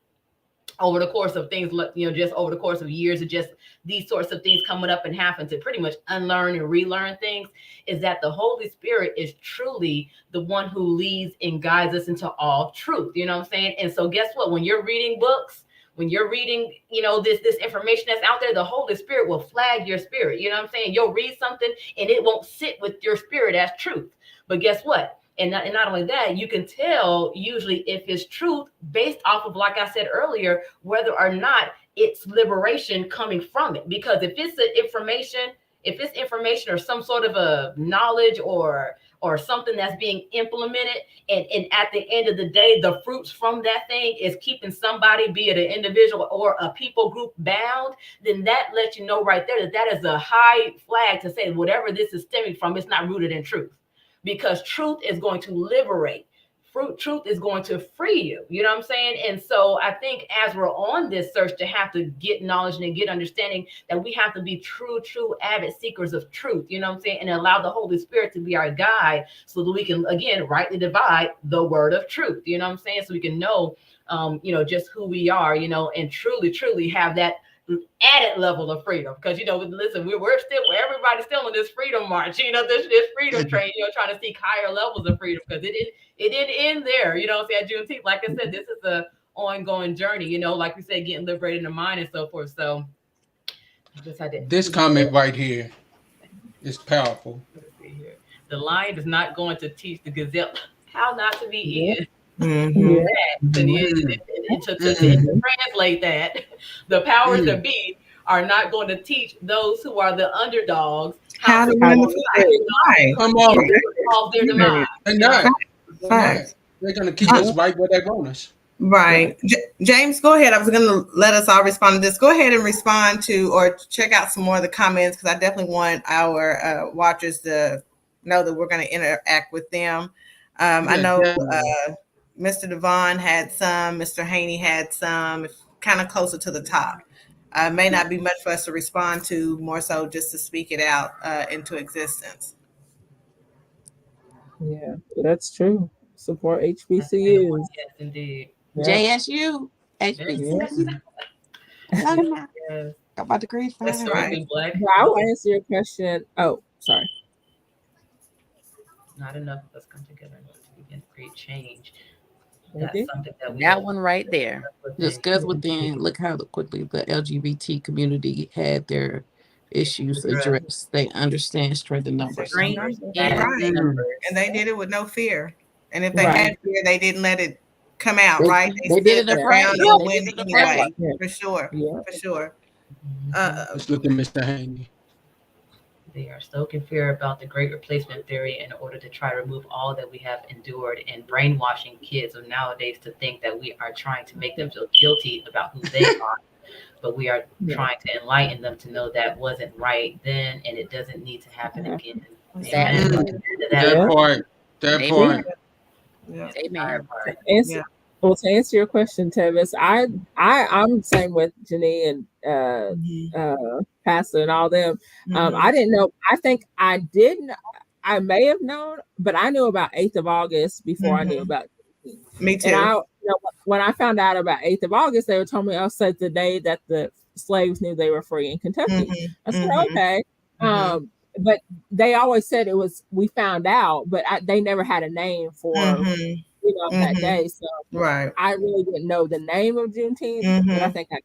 over the course of things, just over the course of years of just these sorts of things coming up and having to pretty much unlearn and relearn things, is that the Holy Spirit is truly the one who leads and guides us into all truth. You know what I'm saying? And so guess what? When you're reading books, when you're reading, this information that's out there, the Holy Spirit will flag your spirit. You know what I'm saying? You'll read something and it won't sit with your spirit as truth. But guess what? And not only that, you can tell usually if it's truth based off of, like I said earlier, whether or not it's liberation coming from it. Because if it's information or some sort of a knowledge or something that's being implemented, and at the end of the day, the fruits from that thing is keeping somebody, be it an individual or a people group, bound, then that lets you know right there that is a high flag to say whatever this is stemming from, it's not rooted in truth. Because truth is going to liberate. Truth is going to free you. You know what I'm saying? And so I think as we're on this search to have to get knowledge and get understanding, that we have to be true avid seekers of truth. You know what I'm saying? And allow the Holy Spirit to be our guide so that we can, again, rightly divide the word of truth. You know what I'm saying? So we can know, just who we are, and truly have that added level of freedom. Because listen, everybody's still in this freedom march, this freedom train, trying to seek higher levels of freedom, because it didn't end there, say at Juneteenth. Like I said, this is a ongoing journey, like we said, getting liberated in the mind and so forth. So this comment right here is powerful. The lion is not going to teach the gazelle how not to be eaten. Mm-hmm. And to translate that, the powers that be are not going to teach those who are the underdogs how to win the fight. Come on. They're not. They're going to keep us right where they want us. Right. James, go ahead. I was going to let us all respond to this. Go ahead and respond to or check out some more of the comments, because I definitely want our watchers to know that we're going to interact with them. I know Mr. Devon had some, Mr. Haney had some, kind of closer to the top. May not be much for us to respond to, more so just to speak it out into existence. Yeah, that's true. Support That's a good one. HBCUs. Yes, indeed. Yeah, JSU, yeah. HBCU. Love them out. Yes. Got my degree That's finally. right. Historically black. But I will answer your question. Oh, sorry. Not enough of us come together to begin to create change. That's Okay. something that we That have one right there. within. Discuss within. Look how quickly the LGBT community had their issues addressed. They understand strength in numbers. Strength That's in right. Mm. numbers. And they did it with no fear. And if they Right. had fear, they didn't let it come out, They, right? They they did stood it their Yeah. ground afraid. and They went did it afraid. anyway, Yeah. for sure, Yeah. for sure. Mhm. Let's look at Mr. Haney. They are stoking fear about the great replacement theory in order to try to remove all that we have endured and brainwashing kids of nowadays to think that we are trying to make them feel guilty about who they are, but we are Yeah. trying to enlighten them to know that wasn't right then and it doesn't need to happen again. That's That right. part. Mm. That That Yeah. part, part. That Amen. part. Yeah. the entire Amen. part. Answer, Yeah. well, to answer your question, Tevis, I'm the same with Janine and Pastor and all them. I didn't know. I think I didn't. I may have known, but I knew about 8th of August before I knew about Juneteenth. Me And too. when I found out about 8th of August, they were telling me, "Oh, so the day that the slaves knew they were free in Kentucky." I said, "Okay," but they always said it was. We found out, but they never had a name for that day. So Right. I really didn't know the name of Juneteenth, but I think I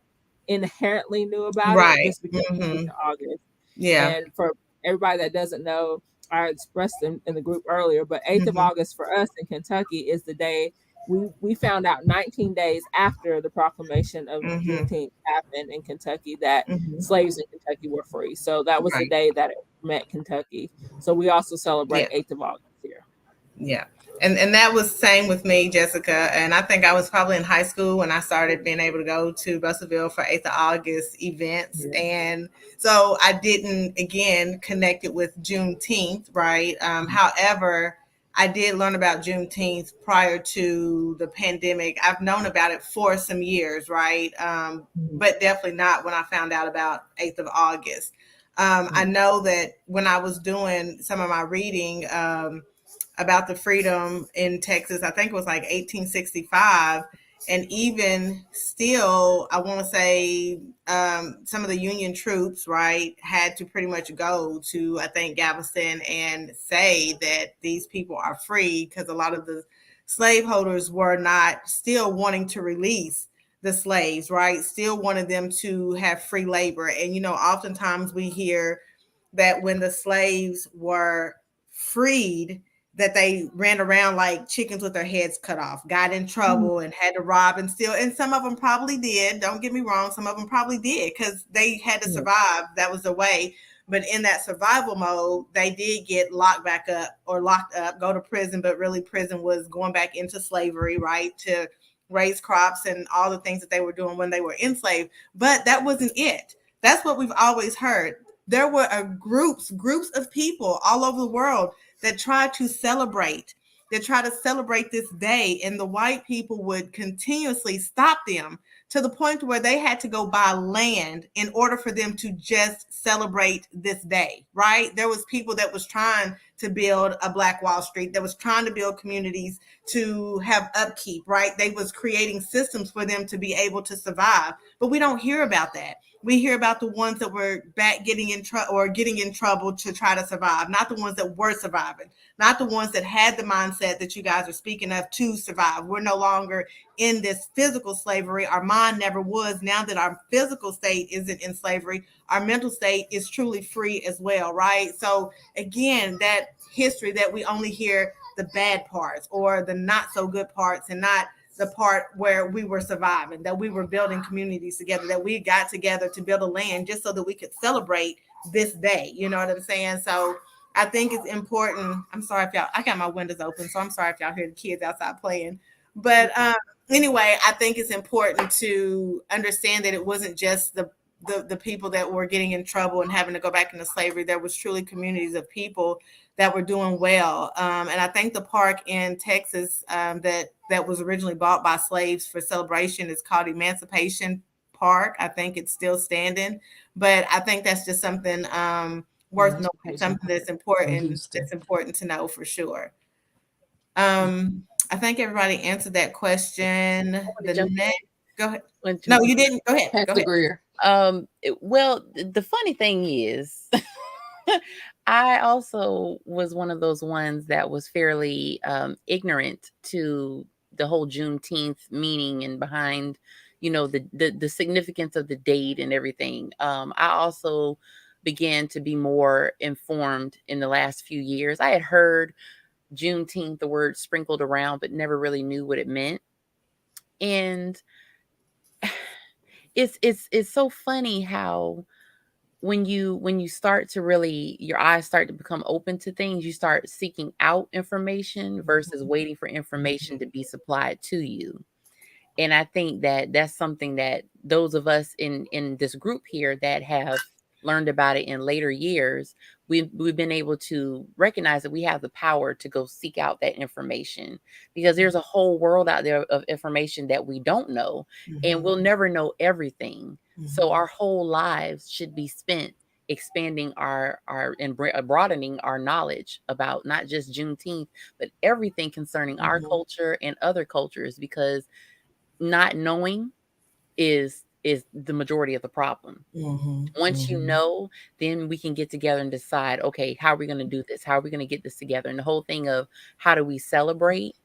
inherently knew about it Right. just because of 8th of August. Yeah. And for everybody that doesn't know, I expressed in the group earlier, but 8th of August for us in Kentucky is the day we found out 19 days after the proclamation of Juneteenth happened in Kentucky that slaves in Kentucky were free. So that was the Right. day that it met Kentucky. So we also celebrate Yeah. 8th of August here. Yeah. And that was same with me, Jessica. And I think I was probably in high school when I started being able to go to Russellville for 8th of August events. Yeah. And so I didn't, again, connect it with Juneteenth, right? However, I did learn about Juneteenth prior to the pandemic. I've known about it for some years, right? But definitely not when I found out about 8th of August. I know that when I was doing some of my reading, about the freedom in Texas. I think it was like 1865. And even still, I want to say some of the Union troops, right, had to pretty much go to, I think, Galveston and say that these people are free because a lot of the slaveholders were not still wanting to release the slaves, right? Still wanted them to have free labor. And, oftentimes we hear that when the slaves were freed, that they ran around like chickens with their heads cut off, got in trouble and had to rob and steal. And some of them probably did. Don't get me wrong. Some of them probably did because they had to survive. That was the way. But in that survival mode, they did get locked back up or locked up, go to prison. But really, prison was going back into slavery, right? To raise crops and all the things that they were doing when they were enslaved. But that wasn't it. That's what we've always heard. There were groups of people all over the world that tried to celebrate this day, and the white people would continuously stop them to the point where they had to go buy land in order for them to just celebrate this day, right? There was people that was trying to build a Black Wall Street, that was trying to build communities to have upkeep, right? They was creating systems for them to be able to survive, but we don't hear about that. We hear about the ones that were back getting in trouble to try to survive, not the ones that were surviving, not the ones that had the mindset that you guys are speaking of to survive. We're no longer in this physical slavery. Our mind never was. Now that our physical state isn't in slavery, our mental state is truly free as well, right? So again, that history that we only hear the bad parts or the not so good parts and not the part where we were surviving, that we were building communities together, that we got together to build a land just so that we could celebrate this day. You know what I'm saying? So I think it's important. I'm sorry if I got my windows open, so I'm sorry if y'all hear the kids outside playing. But anyway, I think it's important to understand that it wasn't just the the people that were getting in trouble and having to go back into slavery. There was truly communities of people that were doing well. And I think the park in Texas that was originally bought by slaves for celebration is called Emancipation Park. I think it's still standing, but I think that's just something worth noting, Emancipation something Park that's in important. Houston. That's important to know for sure. I think everybody answered that question. I want to The jump next, go ahead. in. No, you didn't. Go ahead. Go Pastor ahead. Greer. Well, the funny thing is, I also was one of those ones that was fairly ignorant to the whole Juneteenth meaning and behind, the significance of the date and everything. I also began to be more informed in the last few years. I had heard Juneteenth, the word sprinkled around, but never really knew what it meant. And it's so funny how when you start to really your eyes start to become open to things, you start seeking out information versus waiting for information to be supplied to you. And I think that that's something that those of us in this group here that have learned about it in later years, we've been able to recognize that we have the power to go seek out that information, because there's a whole world out there of information that we don't know, and we'll never know everything. So our whole lives should be spent expanding our and broadening our knowledge about not just Juneteenth, but everything concerning our culture and other cultures, because not knowing is the majority of the problem. Once you know, then we can get together and decide, okay, how are we going to do this? How are we going to get this together? And the whole thing of how do we celebrate?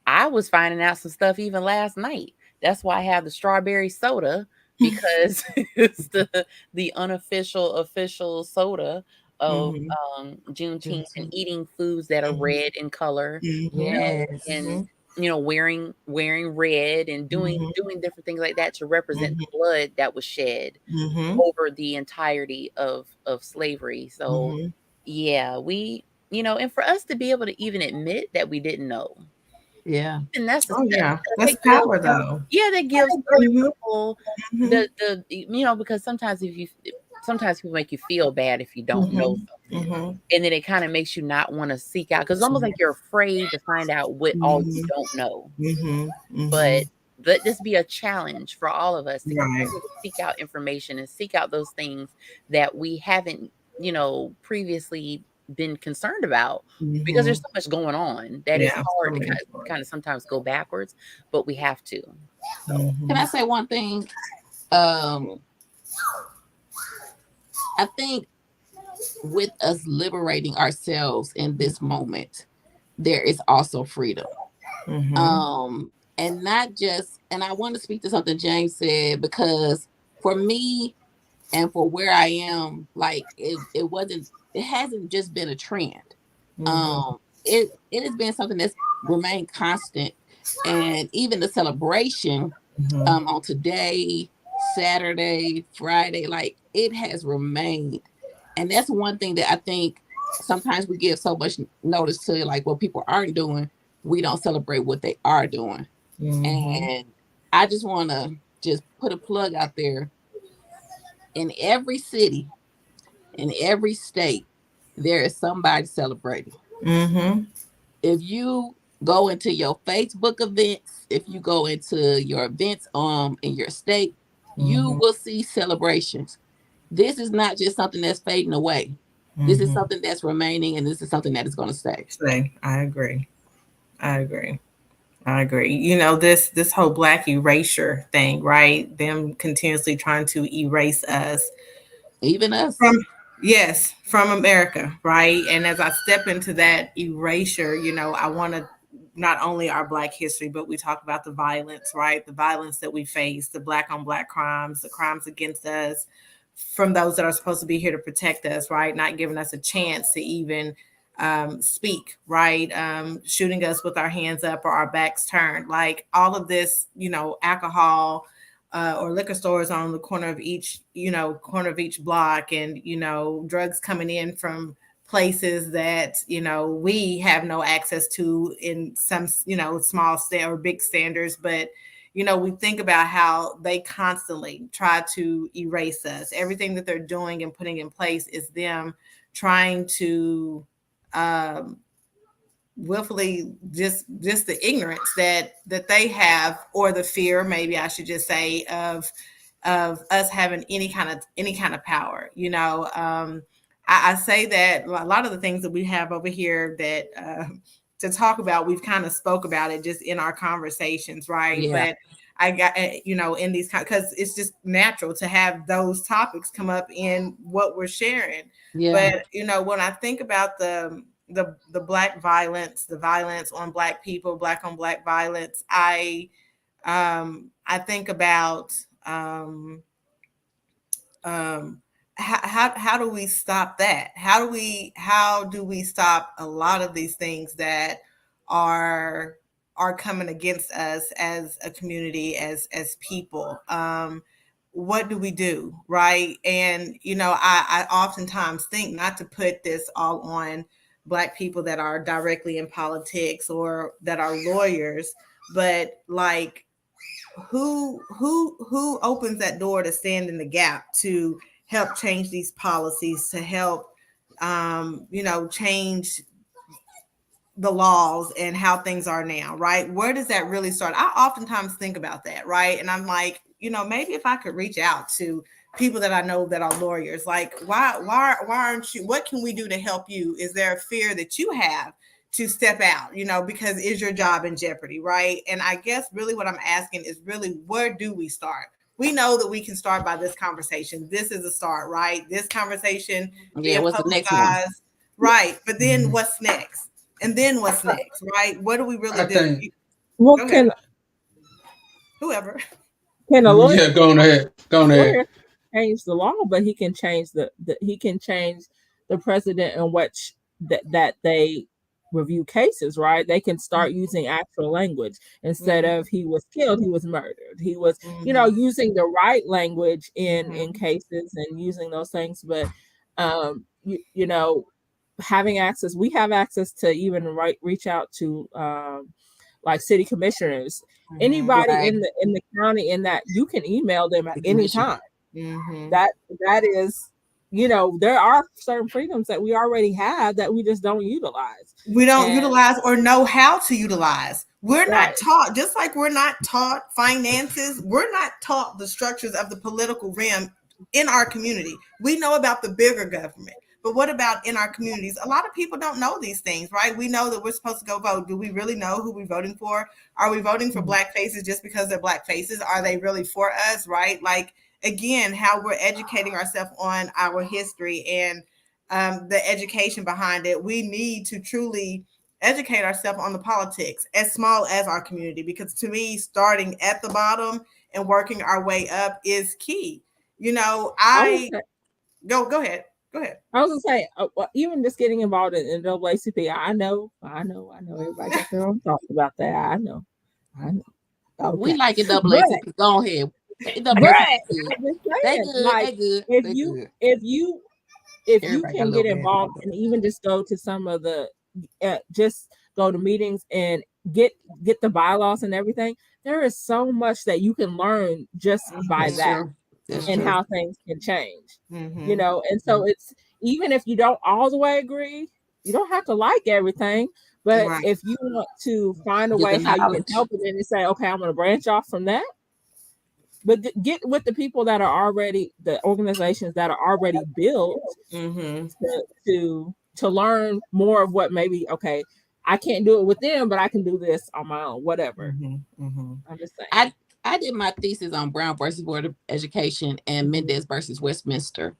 I was finding out some stuff even last night. That's why I have the strawberry soda, because it's the unofficial official soda of Juneteenth, and eating foods that are red in color, Yes. and wearing red and doing different things like that to represent the blood that was shed over the entirety of slavery. So yeah, and for us to be able to even admit that we didn't know, Yeah. and that's a Oh step. yeah, That that's gives, power though. yeah, that gives other Mhm, people mhm, because sometimes people make you feel bad if you don't know something, mhm, and then it kind of makes you not want to seek out, because it's almost like you're afraid to find out what all you mhm, don't know. mhm, But mhm. let this be a challenge for all of us to Right. continue to seek out information and seek out those things that we haven't, previously been concerned about, because there's Mhm. so much going on that it's Yeah. So hard to many kind stories. of sometimes go backwards, but we have to. So, Can I Mhm. say one thing? Um, I think with us liberating ourselves in this moment, there is also freedom. Mhm. And not just, and I want to speak to something James said, because for me and for where I am, like it hasn't just been a trend. Mhm. It has been something that's remained constant. And even the celebration Mhm. on today, Saturday, Friday, like it has remained. And that's one thing that I think sometimes we give so much notice to, like what people aren't doing, we don't celebrate what they are doing. Mhm. And I just want to just put a plug out there. In every city, in every state, there is somebody celebrating. Mhm. If you go into your Facebook events, if you go into your events in your state, you Mhm. will see celebrations. This is not just something that's fading away. This is Mhm. something that's remaining, and this is something that is going to stay. Say, I agree. I agree. I agree. This whole black erasure thing, right? Them continuously trying to erase us Even us. from, yes, from America, right? And as I step into that erasure, I want to not only our black history, but we talk about the violence, right? The violence that we face, the black on black crimes, the crimes against us from those that are supposed to be here to protect us, right? Not giving us a chance to even speak, right? Shooting us with our hands up or our backs turned, like all of this, alcohol or liquor stores on the corner of each block, and drugs coming in from places that we have no access to in some small or big standards, but we think about how they constantly try to erase us. Everything that they're doing and putting in place is them trying to um, willfully just the ignorance that they have, or the fear, maybe I should just say, of us having any kind of power. I say that a lot of the things that we have over here that to talk about, we've kind of spoke about it just in our conversations, right? Yeah. But I got in these, because it's just natural to have those topics come up in what we're sharing. Yeah. But when I think about the black violence, the violence on black people, black on black violence, I think about how do we stop that? How do we stop a lot of these things that are coming against us as a community, as people? What do we do, right? And I oftentimes think, not to put this all on black people that are directly in politics or that are lawyers, but like, who opens that door to stand in the gap to help change these policies, to help change the laws and how things are now, right? Where does that really start? I oftentimes think about that, right? And I'm like, maybe if I could reach out to people that I know that are lawyers, like, why aren't you, what can we do to help you? Is there a fear that you have to step out, because is your job in jeopardy, right? And I guess really what I'm asking is, really, where do we start? We know that we can start by this conversation. This is a start, right? This conversation Yeah. being What's the next one? publicized, right? But then what's next? And then what's next, right? What do we really I do? think. Well, Go ahead. Whoever. can a lawyer Yeah, go on ahead. Go on ahead. lawyer change the law, but he can change he can change the precedent in which that they review cases, right? They can start using actual language instead of he was killed, he was murdered. He was, using the right language in cases and using those things. But having access, we have access to even reach out to like city commissioners, anybody Right. in the county, in that you can email them at The any commission. time. Mm-hmm. That is, there are certain freedoms that we already have that we just don't utilize. We don't And utilize or know how to utilize. We're not right, taught, just like we're not taught finances, we're not taught the structures of the political realm in our community. We know about the bigger government, but what about in our communities? A lot of people don't know these things, right? We know that we're supposed to go vote. Do we really know who we're voting for? Are we voting for black faces just because they're black faces? Are they really for us, right? Like, again, how we're educating ourselves on our history and the education behind it. We need to truly educate ourselves on the politics, as small as our community, because to me, starting at the bottom and working our way up is key. I was Go ahead. Go ahead. I was gonna say, well, even just getting involved in NAACP, I know, everybody got their own thoughts about that. I know. We Okay, like it but NAACP. Go ahead. but NAACP good. I'm just They saying, good. like, They good. if They you good. if you if you Everybody got a can little get bad about involved and even just go to some of the just go to meetings and get the bylaws and everything, there is so much that you can learn just by That's that, true. That's and true. how things can change. Mm-hmm. And so it's, even if you don't all the way agree, you don't have to like everything, but Right. if you want to find a Get the way how you can knowledge. help it, and say, okay, I'm going to branch off from that, but get with the people that are already, the organizations that are already built, Mm-hmm. to learn more of what, maybe, okay, I can't do it with them, but I can do this on my own, whatever. Mm-hmm. Mm-hmm. I'm just saying. I did my thesis on Brown versus Board of Education and Mendez versus Westminster,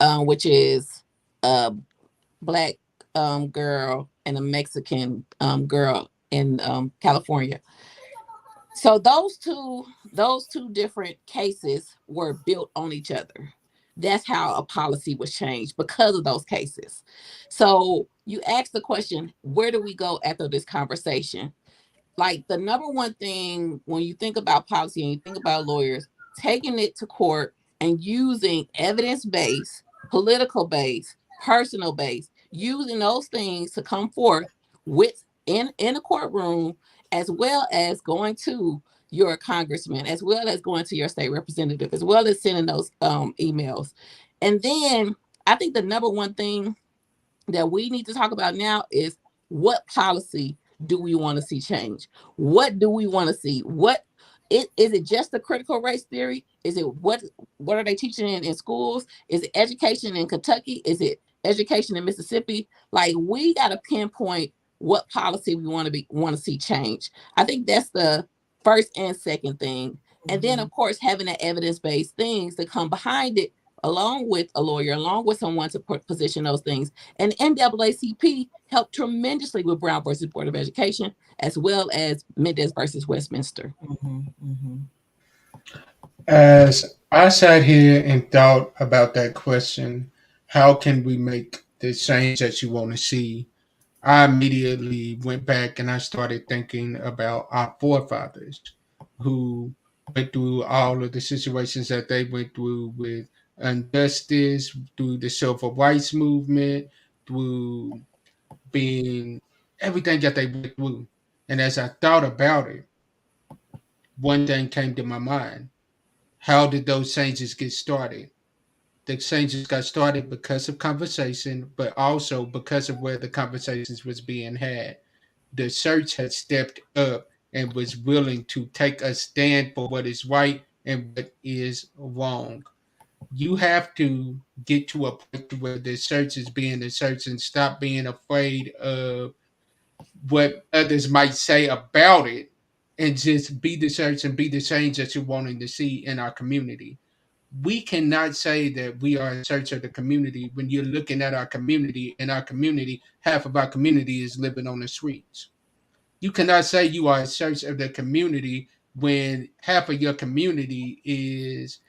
which is a black girl and a Mexican girl in California. So those two different cases were built on each other. That's how a policy was changed because of those cases. So you ask the question, where do we go after this conversation? Like, the number one thing when you think about policy and you think about lawyers, taking it to court and using evidence-based, political-based, personal-based, using those things to come forth with in a courtroom, as well as going to your congressman, as well as going to your state representative, as well as sending those emails. And then I think the number one thing that we need to talk about now is what policy do we want to see change? What do we want to see? Is it just the critical race theory? Is it what are they teaching in schools? Is it education in Kentucky? Is it education in Mississippi? Like we got to pinpoint what policy we want to see change. I think that's the first and second thing. And then of course having the evidence-based things to come behind it along with a lawyer, along with someone to position those things. And NAACP helped tremendously with Brown versus Board of Education, as well as Mendez versus Westminster. As I sat here and thought about that question, how can we make the change that you want to see? I immediately went back and I started thinking about our forefathers who went through all of the situations that they went through with injustice, through the civil rights movement, through being everything that they went through. And as I thought about it, one thing came to my mind. How did those changes get started? The changes got started because of conversation, but also because of where the conversations was being had. The church had stepped up and was willing to take a stand for what is right and what is wrong. You have to get to a point where the church is being the church and stop being afraid of what others might say about it and just be the church and be the change that you're wanting to see in our community. We cannot say that we are a church of the community when you're looking at our community and our community, half of our community is living on the streets. You cannot say you are a church of the community when half of your community is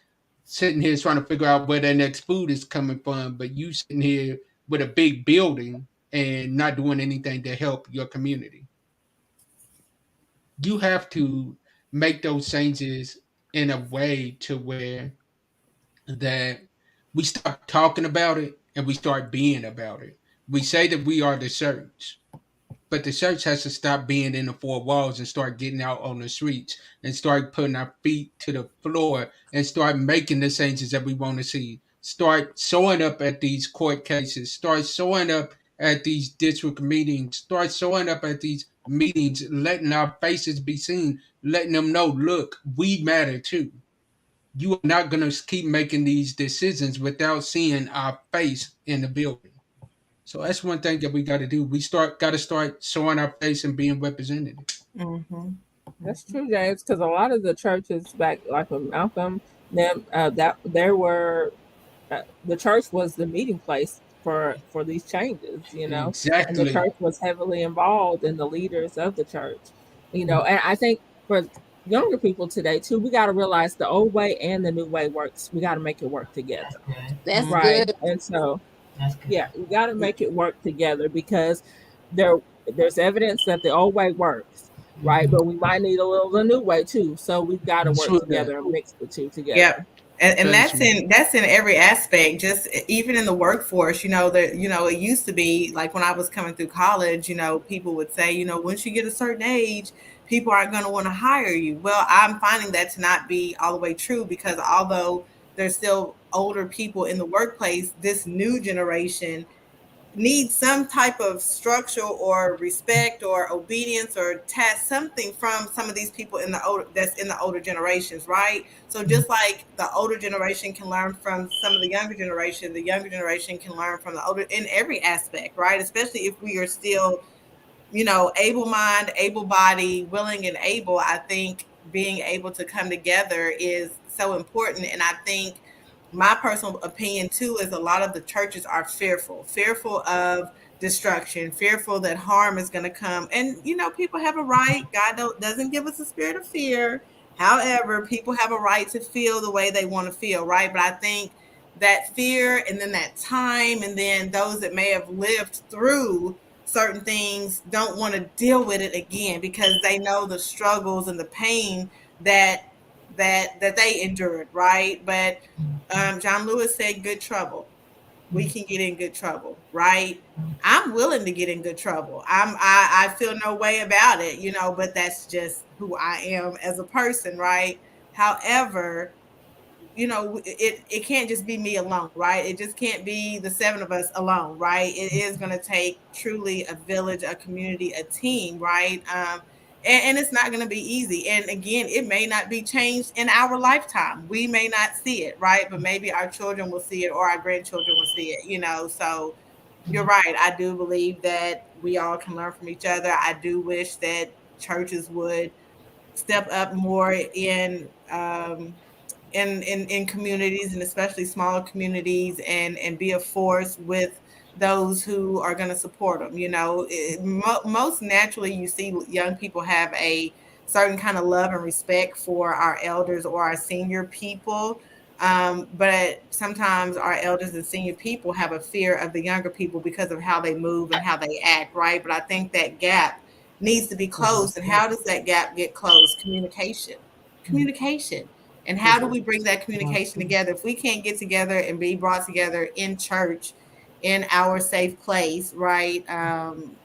sitting here trying to figure out where their next food is coming from, but you sitting here with a big building and not doing anything to help your community. You have to make those changes in a way to where that we start talking about it and we start being about it. We say that we are the church, but the church has to stop being in the four walls and start getting out on the streets and start putting our feet to the floor and start making the changes that we want to see. Start showing up at these court cases, start showing up at these district meetings, start showing up at these meetings, letting our faces be seen, letting them know, look, we matter too. You are not going to keep making these decisions without seeing our face in the building. So that's one thing that we got to do. We got to start showing our face and being represented. That's true, James, because a lot of the churches back, like with Malcolm, them that there were the church was the meeting place for these changes, and the Exactly. church was heavily involved in the leaders of the church, and I think for younger people today too, we got to realize the old way and the new way works. We got to make it work That's together, good. That's right? good. And so That's good. yeah, we got to make it work together because there there's evidence that the old way works, right? But we might need a little the new way too. So we've got to work Sure that. together and mix the two Yep. together. And That is that's in every aspect, just even in the workforce, that it used to be like when I was coming through college, people would say, once you get a certain age, people aren't going to want to hire you. Well, I'm finding that to not be all the way true, because although there's still older people in the workplace, this new generation need some type of structure or respect or obedience or task, something from some of these people in the older that's in the older generations, right? So just like the older generation can learn from some of the younger generation can learn from the older in every aspect, right? Especially if we are still able mind, able body, willing and able. I think being able to come together is so important. And I think my personal opinion too is a lot of the churches are fearful of destruction, fearful that harm is going to come. And people have a right. God doesn't give us a spirit of fear. However, people have a right to feel the way they want to feel, right? But I think that fear and then that time and then those that may have lived through certain things don't want to deal with it again because they know the struggles and the pain that they endured, right? But John Lewis said, "Good trouble." We can get in good trouble, right? I'm willing to get in good trouble. I feel no way about it, but that's just who I am as a person, right? However, it can't just be me alone, right? It just can't be the seven of us alone, right? It is going to take truly a village, a community, a team, right? And it's not going to be easy. And again, it may not be changed in our lifetime. We may not see it, right? But maybe our children will see it or our grandchildren will see it, So you're right. I do believe that we all can learn from each other. I do wish that churches would step up more in communities, and especially smaller communities, and be a force with those who are going to support them. Most naturally you see young people have a certain kind of love and respect for our elders or our senior people, but sometimes our elders and senior people have a fear of the younger people because of how they move and how they act, right? But I think that gap needs to be closed. And how does that gap get closed? Communication. And how do we bring that communication together? If we can't get together and be brought together in church, in our safe place, right? Then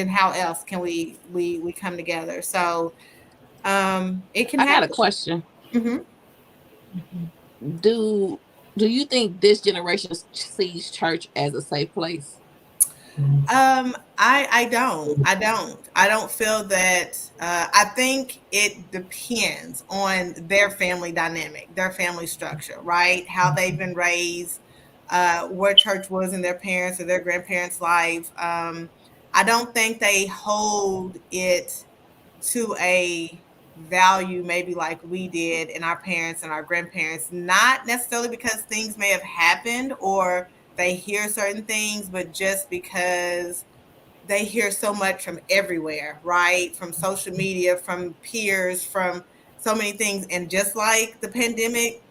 how else can we come together? So it can I got a happen. question. Hmm. Do you think this generation sees church as a safe place? I don't feel that. I think it depends on their family dynamic, their family structure, right? How they've been raised, where church was in their parents or their grandparents' life. I don't think they hold it to a value maybe like we did in our parents and our grandparents, not necessarily because things may have happened or they hear certain things, but just because they hear so much from everywhere, right? From social media, from peers, from so many things. And just like the pandemic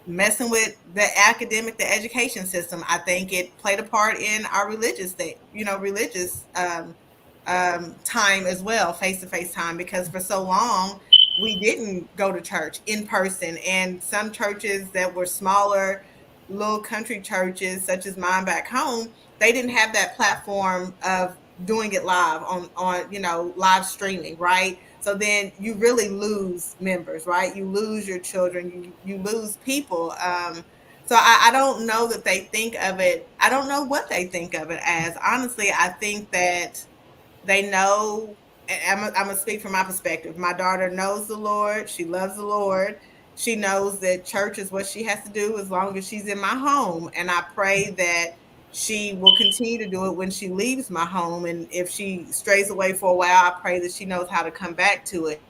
messing with the academic, the education system, I think it played a part in our religious thing, religious time as well, face to face time, because for so long we didn't go to church in person. And some churches that were smaller, little country churches, such as mine back home, they didn't have that platform of doing it live on live streaming, right? So then you really lose members, right? You lose your children, you lose people. So I don't know that they think of it. I don't know what they think of it as. Honestly, I think that they know. I'm gonna speak from my perspective. My daughter knows the Lord. She loves the Lord. She knows that church is what she has to do as long as she's in my home. And I pray that she will continue to do it when she leaves my home. And if she strays away for a while, I pray that she knows how to come back to it.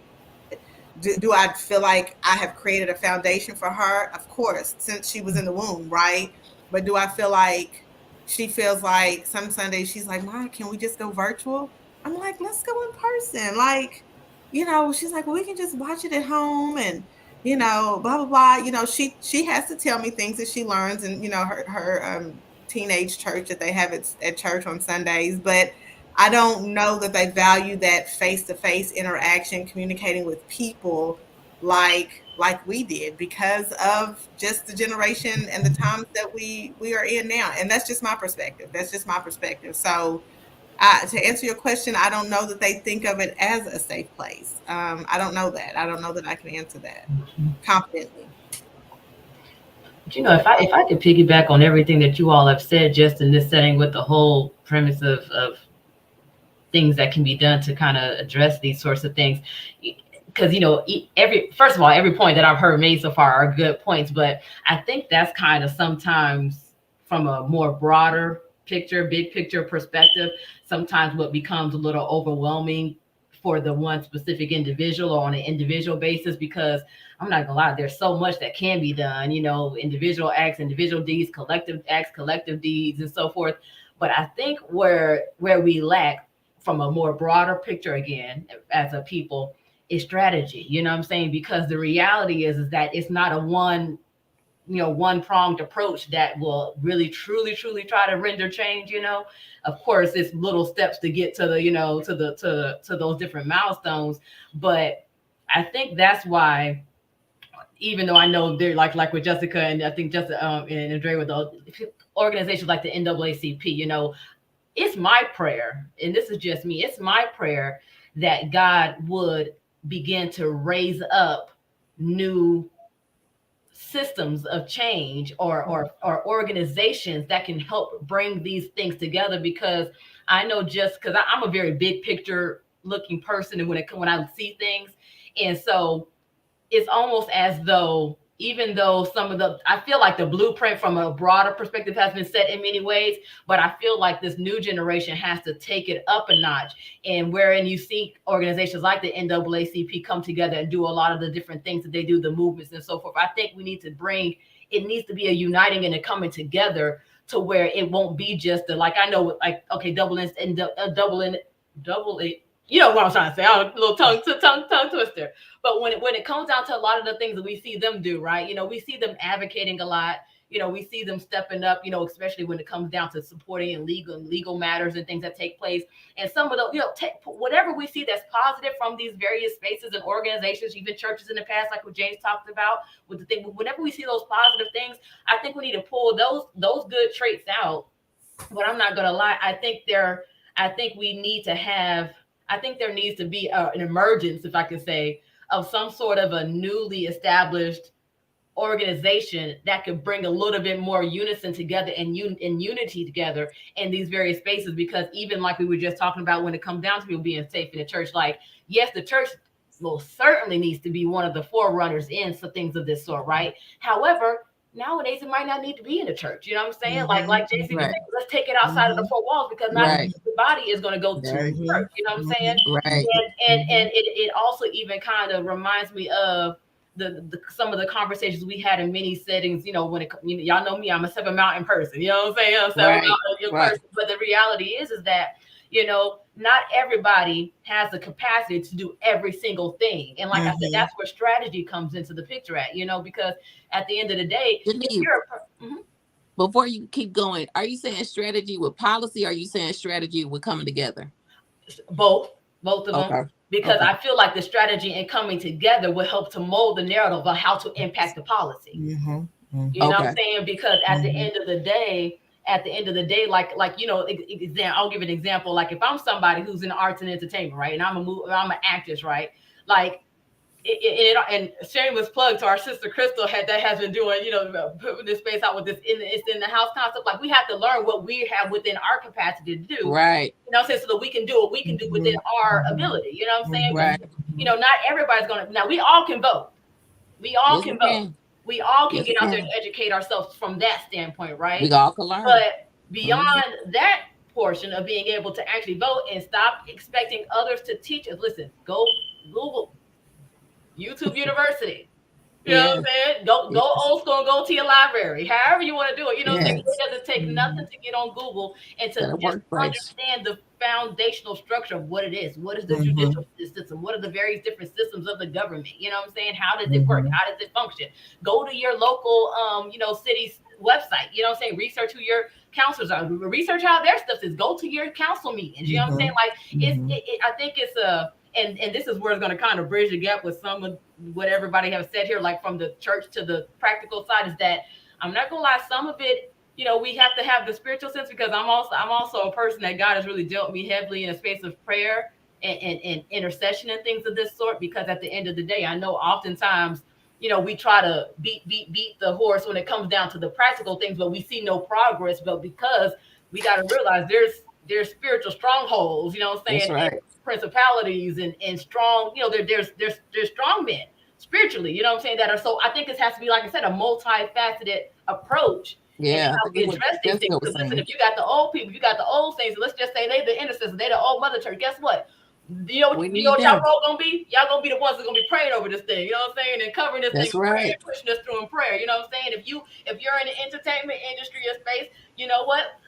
Do I feel like I have created a foundation for her? Of course, since she was in the womb, right? But do I feel like she feels like some Sundays she's like, Mom, can we just go virtual? I'm like, let's go in person. Like, she's like, well, we can just watch it at home and blah blah blah. She has to tell me things that she learns and her teenage church that they have at church on Sundays. But I don't know that they value that face to face interaction, communicating with people like we did, because of just the generation and the times that we are in now. And that's just my perspective. That's just my perspective. So to answer your question, I don't know that they think of it as a safe place. I don't know that. I don't know that I can answer that confidently. But if I could piggyback on everything that you all have said, just in this setting, with the whole premise of things that can be done to kind of address these sorts of things, because every first of all, every point that I've heard made so far are good points, but I think that's kind of sometimes from a more broader picture, big picture perspective, sometimes what becomes a little overwhelming for the one specific individual or on an individual basis, because I'm not gonna lie, there's so much that can be done, individual acts, individual deeds, collective acts, collective deeds, and so forth. But I think where we lack from a more broader picture, again, as a people, is strategy. You know what I'm saying? Because the reality is that it's not a one pronged approach that will really truly try to render change. Of course it's little steps to get to the to those different milestones, but I think that's why, even though I know they're like with Jessica, and I think Jessica and Andre, with the organizations like the NAACP, it's my prayer, and this is just me, it's my prayer that God would begin to raise up new systems of change or organizations that can help bring these things together. Because I know, just because I'm a very big picture looking person, and when I see things, and so it's almost as though, even though I feel like the blueprint from a broader perspective has been set in many ways, but I feel like this new generation has to take it up a notch. And wherein you see organizations like the NAACP come together and do a lot of the different things that they do, the movements and so forth. I think it needs to be a uniting and a coming together, to where it won't be just I know, like, okay, double it. You know what I'm trying to say? A little tongue twister. But when it comes down to a lot of the things that we see them do, right? We see them advocating a lot. We see them stepping up, especially when it comes down to supporting in legal matters and things that take place. And some of the, whatever we see that's positive from these various spaces and organizations, even churches in the past, like what James talked about with the thing, whenever we see those positive things, I think we need to pull those good traits out. But I'm not going to lie. I think there needs to be an emergence, if I can say, of some sort of a newly established organization that could bring a little bit more unison together and unity together in these various spaces. Because even like we were just talking about, when it comes down to people being safe in the church, like, yes, the church most certainly needs to be one of the forerunners in some things of this sort, right? However, nowadays it might not need to be in the church. You know what I'm saying? Like JC was saying, let's take it outside of the four walls, because not everybody is going to go to church. You know what I'm saying? Right. And it also even kind of reminds me of the some of the conversations we had in many settings. When y'all know me, I'm a Seven Mountain person. You know what I'm saying? I'm a Seven Mountain person. But the reality is that not everybody has the capacity to do every single thing. And like I said, that's where strategy comes into the picture at, because at the end of the day, before you keep going, are you saying strategy with policy, or are you saying strategy with coming together? Both of them. Because I feel like the strategy and coming together will help to mold the narrative of how to impact the policy. You know what I'm saying? Because at the end of the day, like I'll give an example. Like, if I'm somebody who's in arts and entertainment, right, and I'm an actress, right, like. And shameless plug to our sister Crystal that has been doing, putting this space out with this it's in the house concept. Like, we have to learn what we have within our capacity to do, right? So that we can do what we can do within our ability. You know what I'm saying? Right. Not everybody's gonna. Now, we all can vote. We all can vote. We all can get out there and educate ourselves from that standpoint, right? We all can learn. But beyond that portion of being able to actually vote, and stop expecting others to teach us. Listen, go Google. YouTube University. You know what I'm saying? Go old school and go to your library. However you want to do it. You know what I'm saying? It doesn't take nothing to get on Google and to just understand the foundational structure of what it is. What is the judicial system? What are the various different systems of the government? You know what I'm saying? How does it work? How does it function? Go to your local city's website. You know what I'm saying? Research who your counselors are. Research how their stuff is. Go to your council meetings. You know what I'm saying? Like, I think it's a And this is where it's going to kind of bridge the gap with some of what everybody has said here, like from the church to the practical side, is that I'm not going to lie, some of it, we have to have the spiritual sense, because I'm also a person that God has really dealt me heavily in a space of prayer and intercession and things of this sort. Because at the end of the day, I know oftentimes, we try to beat the horse when it comes down to the practical things, but we see no progress. But because we got to realize there's spiritual strongholds, you know what I'm saying? That's right. Principalities and strong, there's strong men spiritually, you know what I'm saying, that are. So I think it has to be, like I said, a multifaceted approach. Yeah, how we address these things. Because listen, if you got the old people, you got the old saints, let's just say they the intercessors, they the old mother church. Guess what? You know what y'all role gonna be? Y'all gonna be the ones that gonna be praying over this thing, you know what I'm saying, and covering this thing, right, and pushing us through in prayer. You know what I'm saying? If you're in the entertainment industry or space, you know what?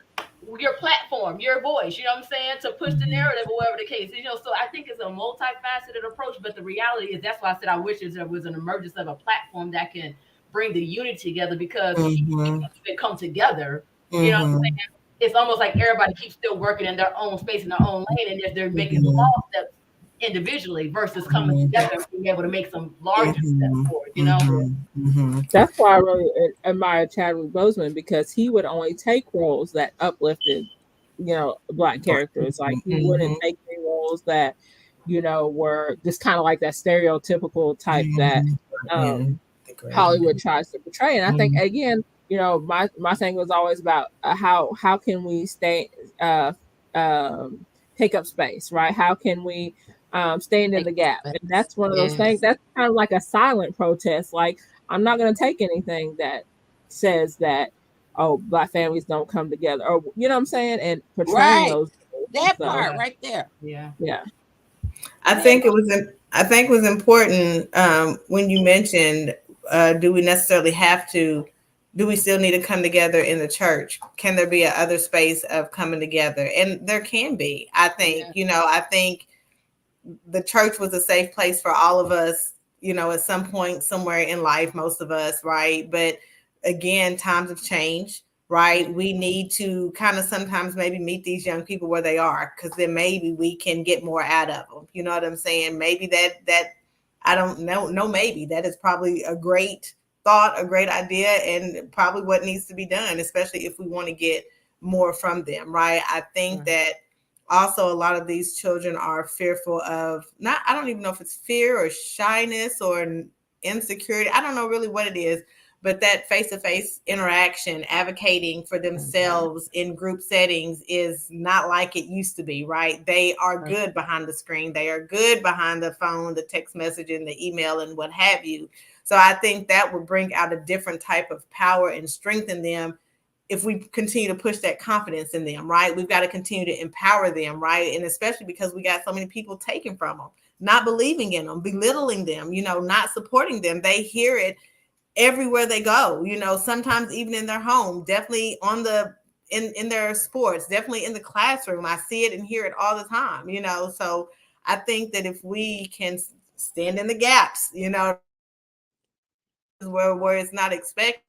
Your platform, your voice, you know what I'm saying, to push the narrative or whatever the case is. So I think it's a multifaceted approach, but the reality is, that's why I said I wish there was an emergence of a platform that can bring the unity together, because people come together, you know what I'm saying? It's almost like everybody keeps still working in their own space, in their own lane, and they're making small steps individually versus coming together and being able to make some larger steps forward, you know? That's why I really admire Chadwick Boseman, because he would only take roles that uplifted, Black characters. Like, he wouldn't take any roles that, were just kind of like that stereotypical type that Mhm. um, Mhm. The great. Hollywood tries to portray. And I think Mhm. again, my thing was always about how can we stay uh, um, take up space, right? How can we stand in Take the gap? And space. that's one of those things. Yes. That's kind of like a silent protest. Like I'm not going to take anything that says that black families don't come together, or you know what I'm saying, and portraying Right. those. That So part Yeah. right there. Yeah. yeah, I That think it part. was. I think it was important when you mentioned, do we necessarily have to? Do we still need to come together in the church? Can there be a other space of coming together? And there can be. I think. Yeah. I think the church was a safe place for all of us, at some point somewhere in life, most of us, right? But again, times have changed, right? We need to kind of sometimes maybe meet these young people where they are, because then maybe we can get more out of them. You know what I'm saying? Maybe that I don't know, no, maybe that is probably a great thought, a great idea, and probably what needs to be done, especially if we want to get more from them, right? I think Right. that also a lot of these children are fearful of, not, I don't even know if it's fear or shyness or insecurity, I don't know really what it is, but that face-to-face interaction, advocating for themselves in group settings is not like it used to be, right? They are Right. good behind the screen, they are good behind the phone, the text messaging, the email, and what have you. So I think that would bring out a different type of power and strengthen them if we continue to push that confidence in them, right? We've got to continue to empower them, right? And especially because we got so many people taken from them, not believing in them, belittling them, not supporting them. They hear it everywhere they go, sometimes even in their home, definitely in their sports, definitely in the classroom. I see it and hear it all the time. So I think that if we can stand in the gaps, where it's not expected,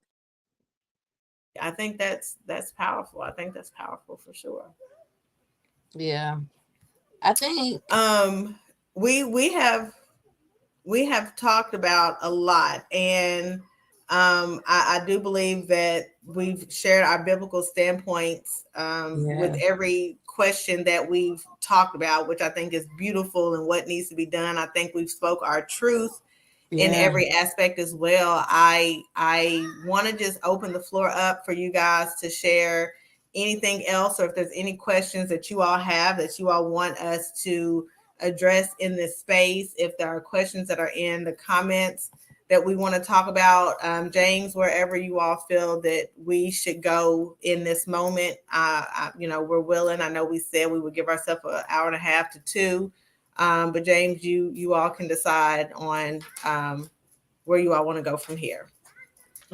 I think that's powerful. I think that's powerful for sure. Yeah. I think. Um, we have talked about a lot, and I do believe that we've shared our biblical standpoints with Yeah. every question that we've talked about, which I think is beautiful and what needs to be done. I think we've spoke our truth in Yeah. every aspect as well. I want to just open the floor up for you guys to share anything else, or if there's any questions that you all have that you all want us to address in this space. If there are questions that are in the comments that we want to talk about, James, wherever you all feel that we should go in this moment, we're willing. I know we said we would give ourselves an hour and a half to two. But James, you all can decide on where you all want to go from here.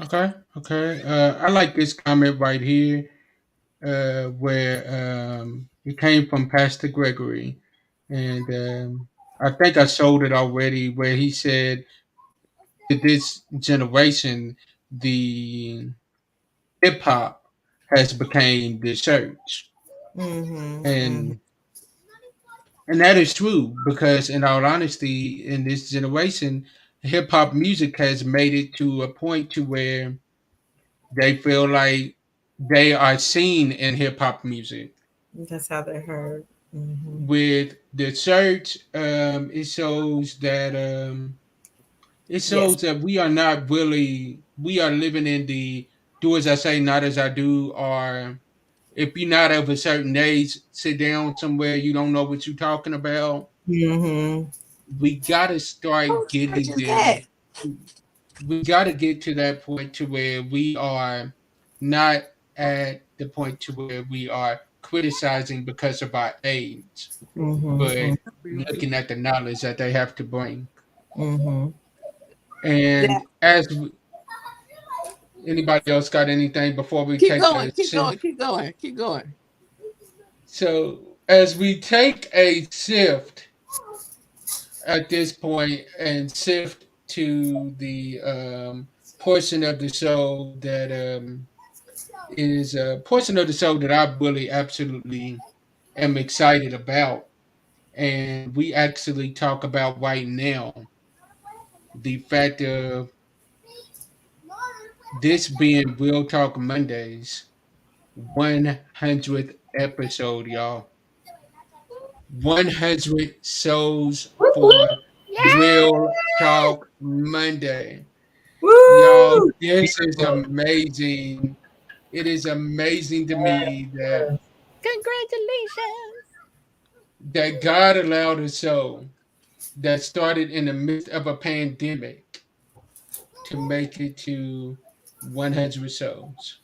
Okay, okay. I like this comment right here, where it came from Pastor Gregory, and I think I showed it already, where he said, to this generation, the hip hop has become the church, Mm-hmm, mm-hmm. and that is true because, in all honesty, in this generation, hip hop music has made it to a point to where they feel like they are seen in hip hop music. That's how they heard. Mm-hmm. With the church, it Yes. shows that we are not really, we are living in the do as I say, not as I do, or if you're not of a certain age, sit down somewhere you don't know what you're talking about. Mm-hmm. We gotta start Whose church getting is that? them. We gotta get to that point to where we are not at the point to where we are criticizing because of our age, Mm-hmm. but looking at the knowledge that they have to bring. Mm-hmm. Yeah. And anybody else got anything before we Keep take going. a Keep going. shift? Keep going. Keep going. So as we take a shift at this point and shift to the portion of the show that is a portion of the show that I really absolutely am excited about, and we actually talk about right now the fact of this being Real Talk Mondays 100th episode, y'all. 100 shows Whoop, for whoop. Real Talk Monday. Y'all, Woo! this is amazing. It is amazing to me Congratulations. that God allowed a show that started in the midst of a pandemic to make it to 100 shows.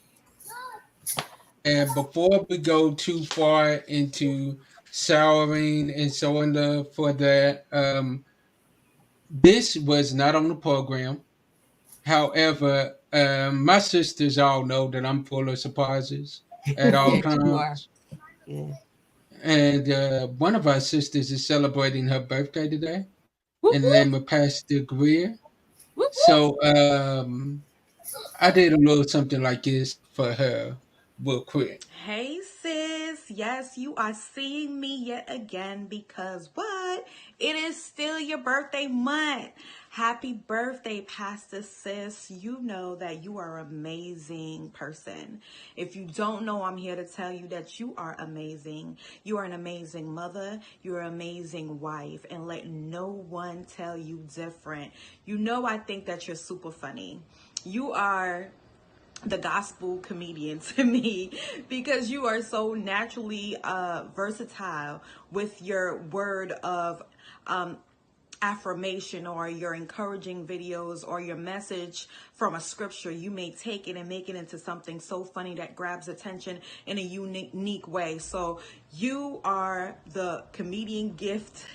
And before we go too far into souring and showing love for that, this was not on the program. However, my sisters all know that I'm full of surprises at all Yes, you are. times. Yeah. And one of our sisters is celebrating her birthday today Whoop in the whoop name of Pastor Greer. whoop whoop. So I did a little something like this for her real quick. Hey sis, yes, you are seeing me yet again because what? It is still your birthday month. Happy birthday, Pastor Sis. You know that you are an amazing person. If you don't know, I'm here to tell you that you are amazing. You are an amazing mother. You're an amazing wife. And let no one tell you different. You know, I think that you're super funny. You are the gospel comedian to me because you are so naturally versatile with your word of affirmation or your encouraging videos or your message from a scripture. You may take it and make it into something so funny that grabs attention in a unique way. So you are the comedian gift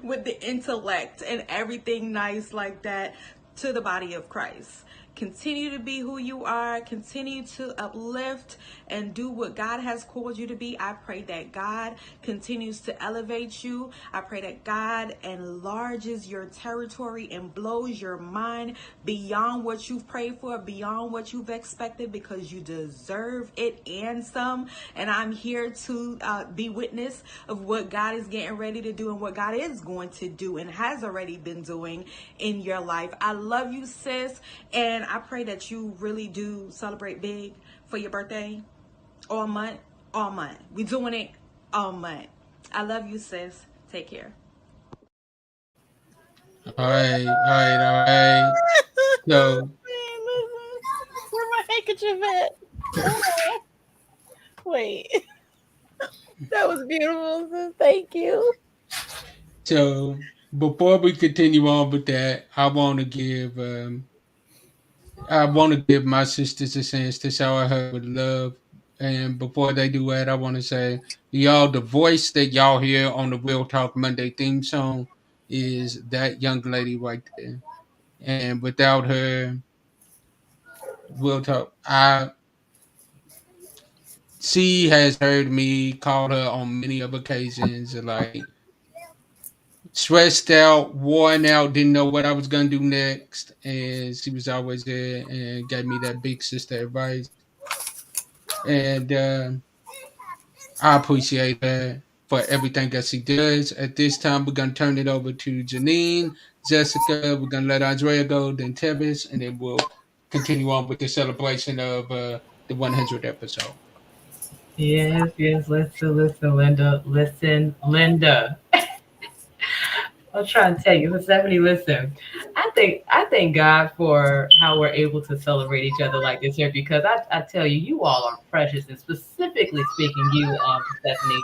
with the intellect and everything nice like that to the body of Christ. Continue to be who you are. Continue to uplift and do what God has called you to be. I pray that God continues to elevate you. I pray that God enlarges your territory and blows your mind beyond what you've prayed for, beyond what you've expected, because you deserve it and some. And I'm here to be witness of what God is getting ready to do and what God is going to do and has already been doing in your life. I love you, sis. And I pray that you really do celebrate big for your birthday all month, all month. We doing it all month. I love you, sis. Take care. All right, all right, all right. So, Man, listen. Where my handkerchief at? Oh, wait. That was beautiful, sis. Thank you. so before we continue on with that, I want to give my sisters a chance to shower her with love. And before they do that, I want to say, y'all, the voice that y'all hear on the Real Talk Monday theme song is that young lady right there. And without her, Real Talk, she has heard me call her on many of occasions, like stressed out, worn out, didn't know what I was gonna do next, and she was always there and gave me that big sister advice. And I appreciate her for everything that she does. At this time, we're gonna turn it over to Janine, Jessica. We're gonna let Andrea go, then Tevis, and then we'll continue on with the celebration of the 100th episode. Yes, yes, listen, Linda. Listen, Linda. I'm trying to tell you, Stephanie, listen. I thank God for how we're able to celebrate each other like this here because I tell you, you all are precious and specifically speaking, you, Stephanie.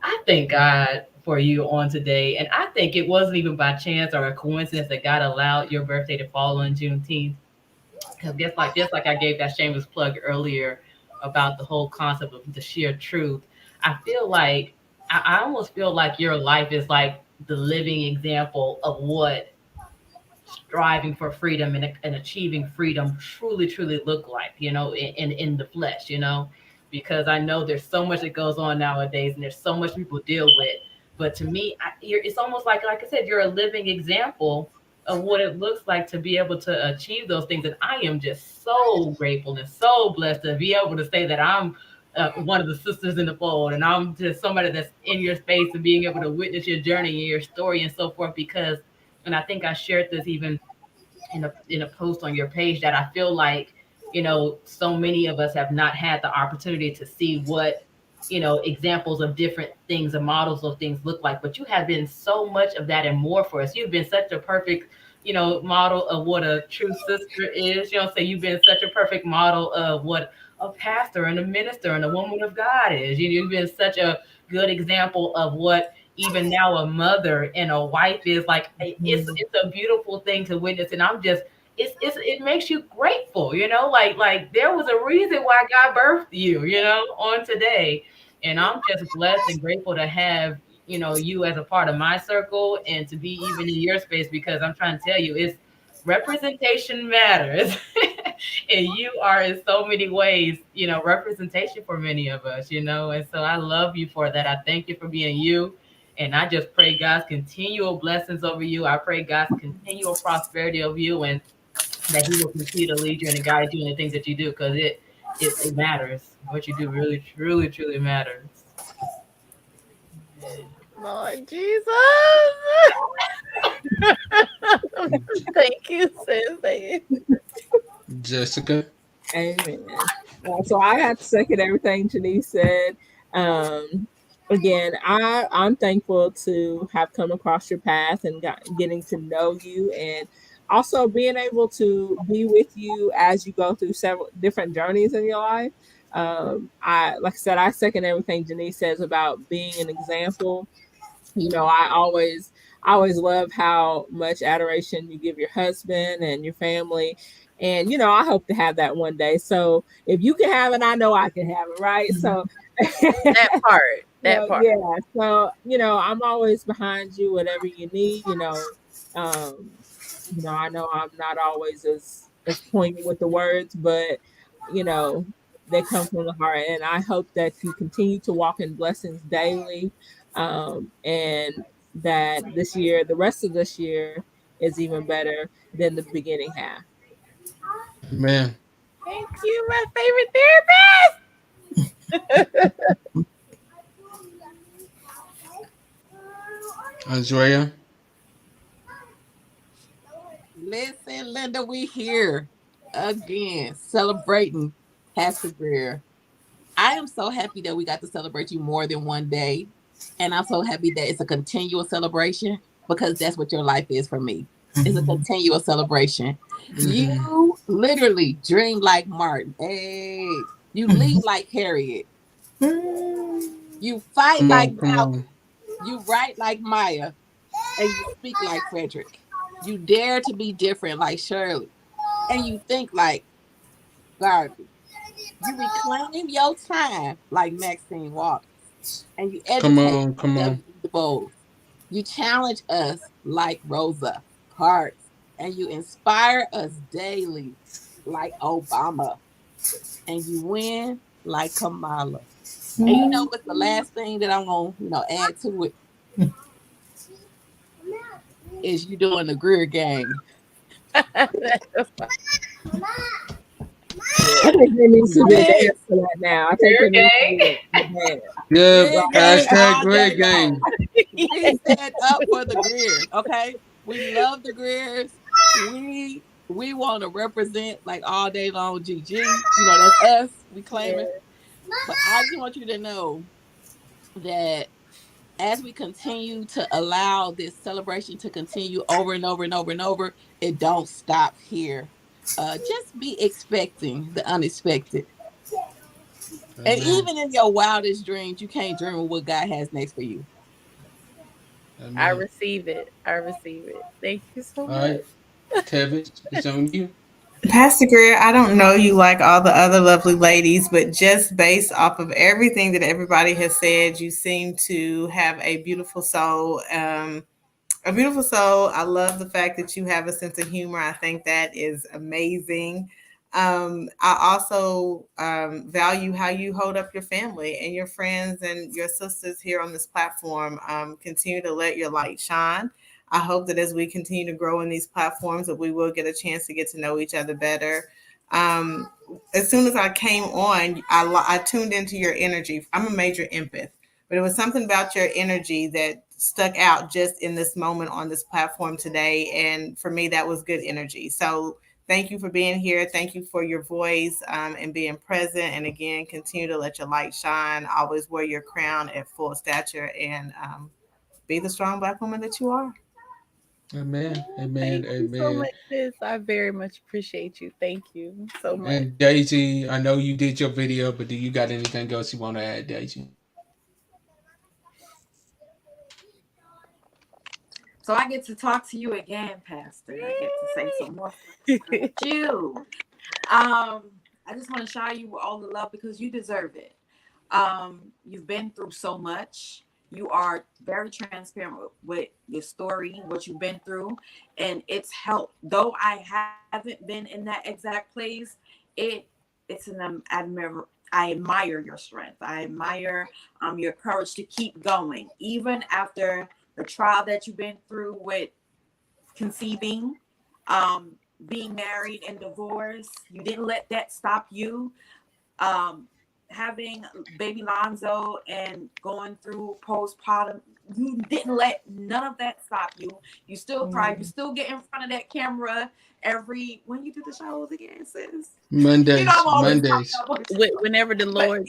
I thank God for you on today. And I think it wasn't even by chance or a coincidence that God allowed your birthday to fall on Juneteenth. Because just like I gave that shameless plug earlier about the whole concept of the sheer truth, I feel like I almost feel like your life is like the living example of what striving for freedom and achieving freedom truly look like, in the flesh, because I know there's so much that goes on nowadays and there's so much people deal with. But to me, it's almost like I said, you're a living example of what it looks like to be able to achieve those things. And I am just so grateful and so blessed to be able to say that I'm one of the sisters in the fold, and I'm just somebody that's in your space and being able to witness your journey and your story and so forth. Because, and I think I shared this even in a post on your page, that I feel like so many of us have not had the opportunity to see what examples of different things and models of things look like. But you have been so much of that and more for us. You've been such a perfect, model of what a true sister is. So you've been such a perfect model of what a pastor and a minister and a woman of God is. You've been such a good example of what even now a mother and a wife is like. It's a beautiful thing to witness, and I'm just it makes you grateful, like there was a reason why God birthed you, on today. And I'm just blessed and grateful to have, you as a part of my circle and to be even in your space, because I'm trying to tell you, it's representation matters. And you are in so many ways, representation for many of us, and so I love you for that. I thank you for being you. And I just pray God's continual blessings over you. I pray God's continual prosperity of you, and that He will continue to lead you and to guide you in the things that you do, because it matters. What you do really, truly, truly matters. Lord Jesus. Thank you, sis. Jessica. Amen. So I have to second everything Janice said. Again, I'm thankful to have come across your path and getting to know you, and also being able to be with you as you go through several different journeys in your life. I like I said, I second everything Janice says about being an example. I always love how much adoration you give your husband and your family. And I hope to have that one day. So if you can have it, I know I can have it, right? So That part. so That part. yeah, so I'm always behind you, whatever you need. Um, I know I'm not always as poignant with the words, but you know, they come from the heart, and I hope that you continue to walk in blessings daily, and that this year, the rest of this year, is even better than the beginning half. Man. Thank you, my favorite therapist. Andrea. Listen, Linda, we here again celebrating Pastor Greer. I am so happy that we got to celebrate you more than one day. And I'm so happy that it's a continual celebration, because that's what your life is for me. It's a continual celebration. Mm-hmm. You literally dream like Martin. Hey, you lead like Harriet. You fight Come like on, come Malcolm. on. You write like Maya. And you speak like Frederick. You dare to be different like Shirley. And you think like Garvey. You reclaim your time like Maxine Waters. And you Come educate on, like come on. W. Du Bois. You challenge us like Rosa Parks. And you inspire us daily like Obama. And you win like Kamala. And you know what's the last thing that I'm gonna, add to it is you doing the Greer gang. I think there needs to be a Yes, dance for that now. I think Fair there needs to game. be a dance. Yep. Greer gang Hashtag all great day game. long. We stand up for the Greers, okay? We love the Greers. We want to represent like all day long GG. That's us. We claim it. But I just want you to know that as we continue to allow this celebration to continue over and over and over and over, it don't stop here. Just be expecting the unexpected. And Amen. even in your wildest dreams, you can't dream of what God has next for you. I Amen. receive it. I receive it. Thank you so All much. right. Tevis, it's on you. Pastor Greer, I don't know you like all the other lovely ladies, but just based off of everything that everybody has said, you seem to have a beautiful soul. A beautiful soul. I love the fact that you have a sense of humor. I think that is amazing. I also value how you hold up your family and your friends and your sisters here on this platform. Continue to let your light shine. I hope that as we continue to grow in these platforms, that we will get a chance to get to know each other better. Um, as soon as I came on, I tuned into your energy. I'm a major empath, but it was something about your energy that stuck out just in this moment on this platform today. And for me, that was good energy. So Thank you for being here. Thank you for your voice and being present. And again, continue to let your light shine. Always wear your crown at full stature and be the strong Black woman that you are. Amen. Oh, Amen. thank you so Amen. much, sis. I very much appreciate you. Thank you so much. And Daisy, I know you did your video, but do you got anything else you want to add, Daisy? So I get to talk to you again, Pastor. I get to say some more stuff about you. I just want to shower you with all the love because you deserve it. You've been through so much. You are very transparent with your story, what you've been through, and it's helped. Though I haven't been in that exact place, it it's an I admire your strength. I admire your courage to keep going, even after the trial that you've been through with conceiving, being married and divorced. You didn't let that stop you. Um, Having baby Lonzo and going through postpartum, you didn't let none of that stop you. You still thrive. You still get in front of that camera every when you do the shows again, sis. You know Mondays. I'm always talking Mondays. about Whenever the but Lord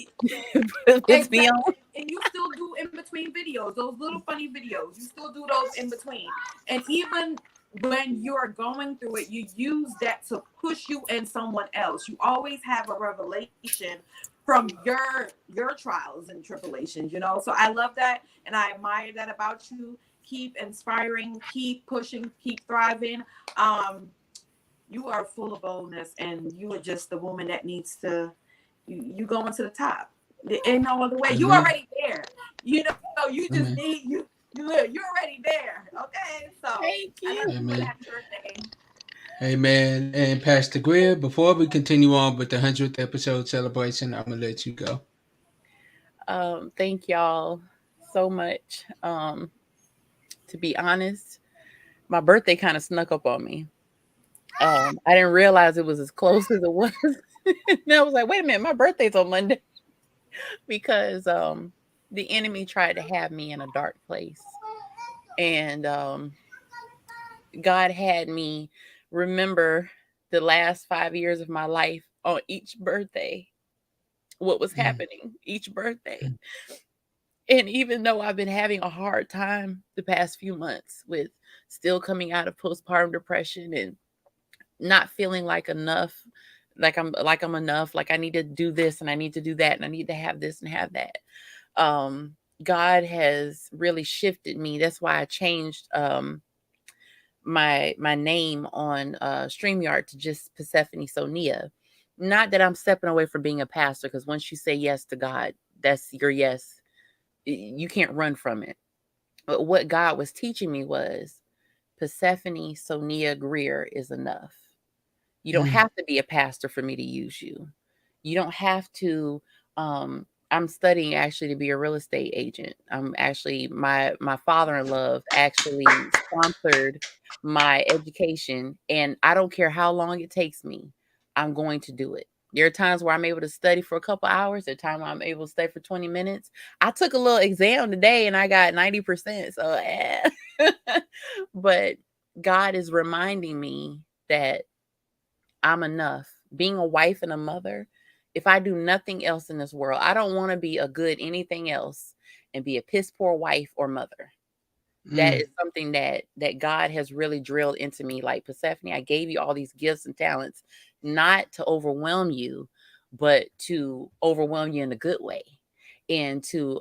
puts me on. exactly. And you still do in between videos, those little funny videos. You still do those in between. And even when you're going through it, you use that to push you and someone else. You always have a revelation from your trials and tribulations, you know. So I love that and I admire that about you. Keep inspiring, keep pushing, keep thriving. You are full of boldness and you are just the woman that needs to you going to the top. There ain't no other way. You Amen. already there. You know, you just Amen. need you're already there. Okay. So Thank I love you. you and Amen. happy birthday. Amen. And Pastor Greer, before we continue on with the 100th episode celebration, I'm going to let you go. Thank y'all so much. To be honest, my birthday kind of snuck up on me. I didn't realize it was as close as it was. And I was like, wait a minute, my birthday's on Monday because the enemy tried to have me in a dark place. And God had me remember the last 5 years of my life on each birthday, what was Mm, happening each birthday. mm, And even though I've been having a hard time the past few months with still coming out of postpartum depression and not feeling like enough, like I'm enough, like I need to do this and I need to do that and I need to have this and have that. Um God has really shifted me. That's why I changed my name on StreamYard to just Persephone Sonia. Not that I'm stepping away from being a pastor, because once you say yes to God, that's your yes. You can't run from it. But what God was teaching me was Persephone Sonia Greer is enough. You don't mm, have to be a pastor for me to use you. You don't have to I'm studying actually to be a real estate agent. I'm actually my father-in-law actually sponsored my education, and I don't care how long it takes me. I'm going to do it. There are times where I'm able to study for a couple hours. There are times where I'm able to stay for 20 minutes. I took a little exam today and I got 90%. So, but God is reminding me that I'm enough. Being a wife and a mother, if I do nothing else in this world, I don't want to be a good anything else and be a piss poor wife or mother. That mm. is something that God has really drilled into me. Like, Persephone, I gave you all these gifts and talents, not to overwhelm you, but to overwhelm you in a good way. And to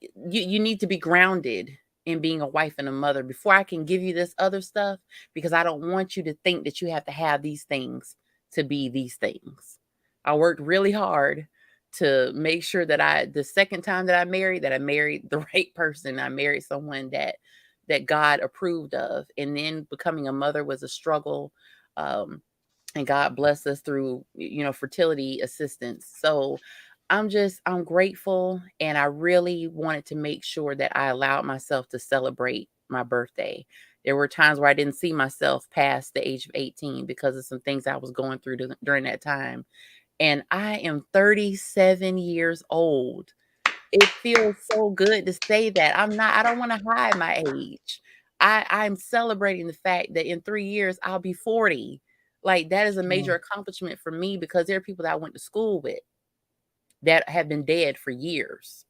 you need to be grounded in being a wife and a mother before I can give you this other stuff, because I don't want you to think that you have to have these things to be these things. I worked really hard to make sure that the second time that I married the right person. I married someone that God approved of. And then becoming a mother was a struggle. And God blessed us through, fertility assistance. So I'm grateful, and I really wanted to make sure that I allowed myself to celebrate my birthday. There were times where I didn't see myself past the age of 18 because of some things I was going through during that time. And I am 37 years old. It feels so good to say that. I don't want to hide my age. I'm celebrating the fact that in 3 years I'll be 40. Like, that is a Come major on. accomplishment for me, because there are people that I went to school with that have been dead for years.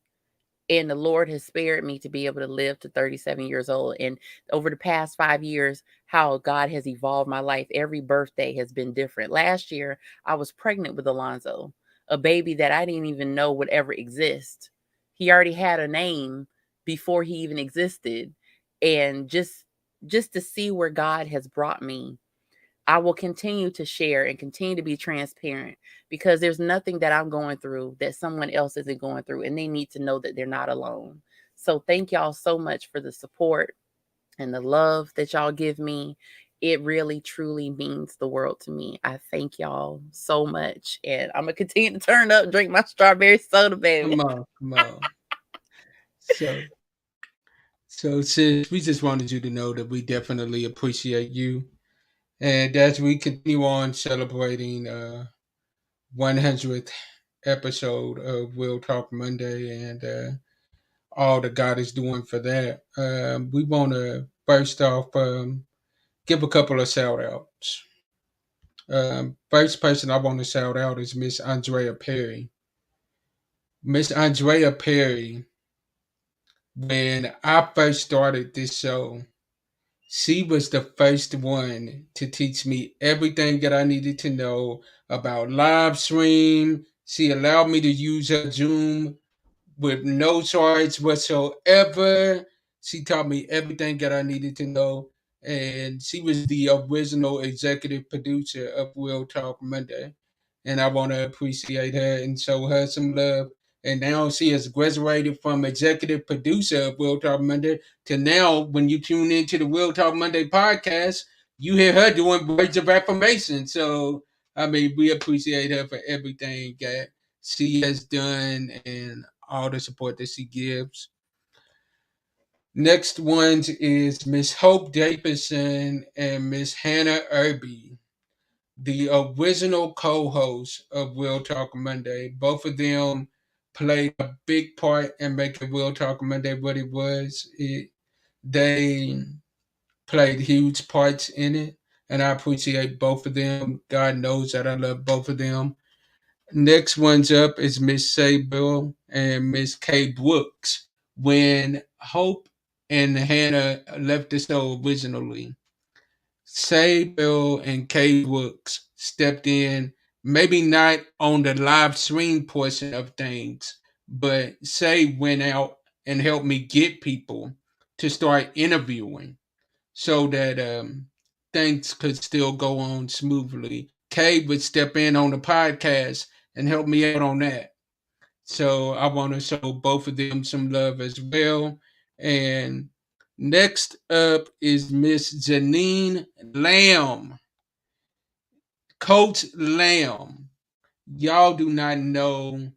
And the Lord has spared me to be able to live to 37 years old. And over the past 5 years, how God has evolved my life. Every birthday has been different. Last year, I was pregnant with Alonzo, a baby that I didn't even know would ever exist. He already had a name before he even existed. And just to see where God has brought me, I will continue to share and continue to be transparent, because there's nothing that I'm going through that someone else isn't going through, and they need to know that they're not alone. So thank y'all so much for the support and the love that y'all give me. It really truly means the world to me. I thank y'all so much, and I'm gonna continue to turn up, drink my strawberry soda, baby. Come on. Come on. So, so sis, we just wanted you to know that we definitely appreciate you. And as we continue on celebrating 100th episode of We'll Talk Monday, and all that God is doing for that, we want to first off give a couple of shout outs. First person I want to shout out is Miss Andrea Perry. Miss Andrea Perry, when I first started this show, she was the first one to teach me everything that I needed to know about live stream. She allowed me to use her Zoom with no charge whatsoever. She taught me everything that I needed to know. And she was the original executive producer of Real Talk Monday. And I want to appreciate her and show her some love. And now she has graduated from executive producer of Real Talk Monday to now, when you tune into the Real Talk Monday podcast, you hear her doing words of affirmation. So, I mean, we appreciate her for everything that she has done and all the support that she gives. Next ones is Miss Hope Davidson and Miss Hannah Irby, the original co-hosts of Real Talk Monday. Both of them played a big part in making Real Talk Monday what it was. They played huge parts in it, and I appreciate both of them. God knows that I love both of them. Next one's up is Miss Sable and Miss Kay Brooks. When Hope and Hannah left the show originally, Sable and Kay Brooks stepped in, maybe not on the live stream portion of things, but Say went out and helped me get people to start interviewing so that things could still go on smoothly. Kay would step in on the podcast and help me out on that. So I want to show both of them some love as well. And next up is Miss Janine Lamb, Coach Lamb. Y'all do not know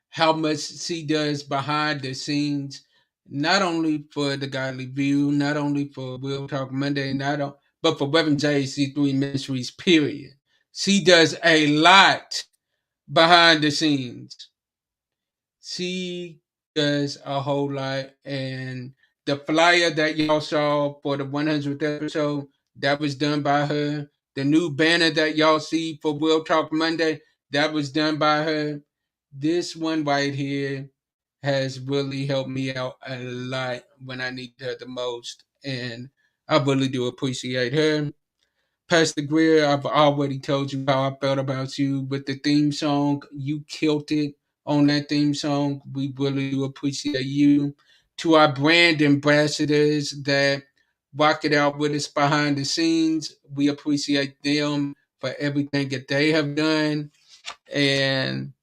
how much she does behind the scenes, not only for the Godly View, not only for Real Talk Monday, but for Reverend JC3 Ministries, period. She does a lot behind the scenes. She does a whole lot. And the flyer that y'all saw for the 100th episode, that was done by her. The new banner that y'all see for Real Talk Monday, that was done by her. This one right here has really helped me out a lot when I needed her the most. And I really do appreciate her. Pastor Greer, I've already told you how I felt about you with the theme song. You killed it on that theme song. We really do appreciate you. To our brand ambassadors that rock it out with us behind the scenes, we appreciate them for everything that they have done. And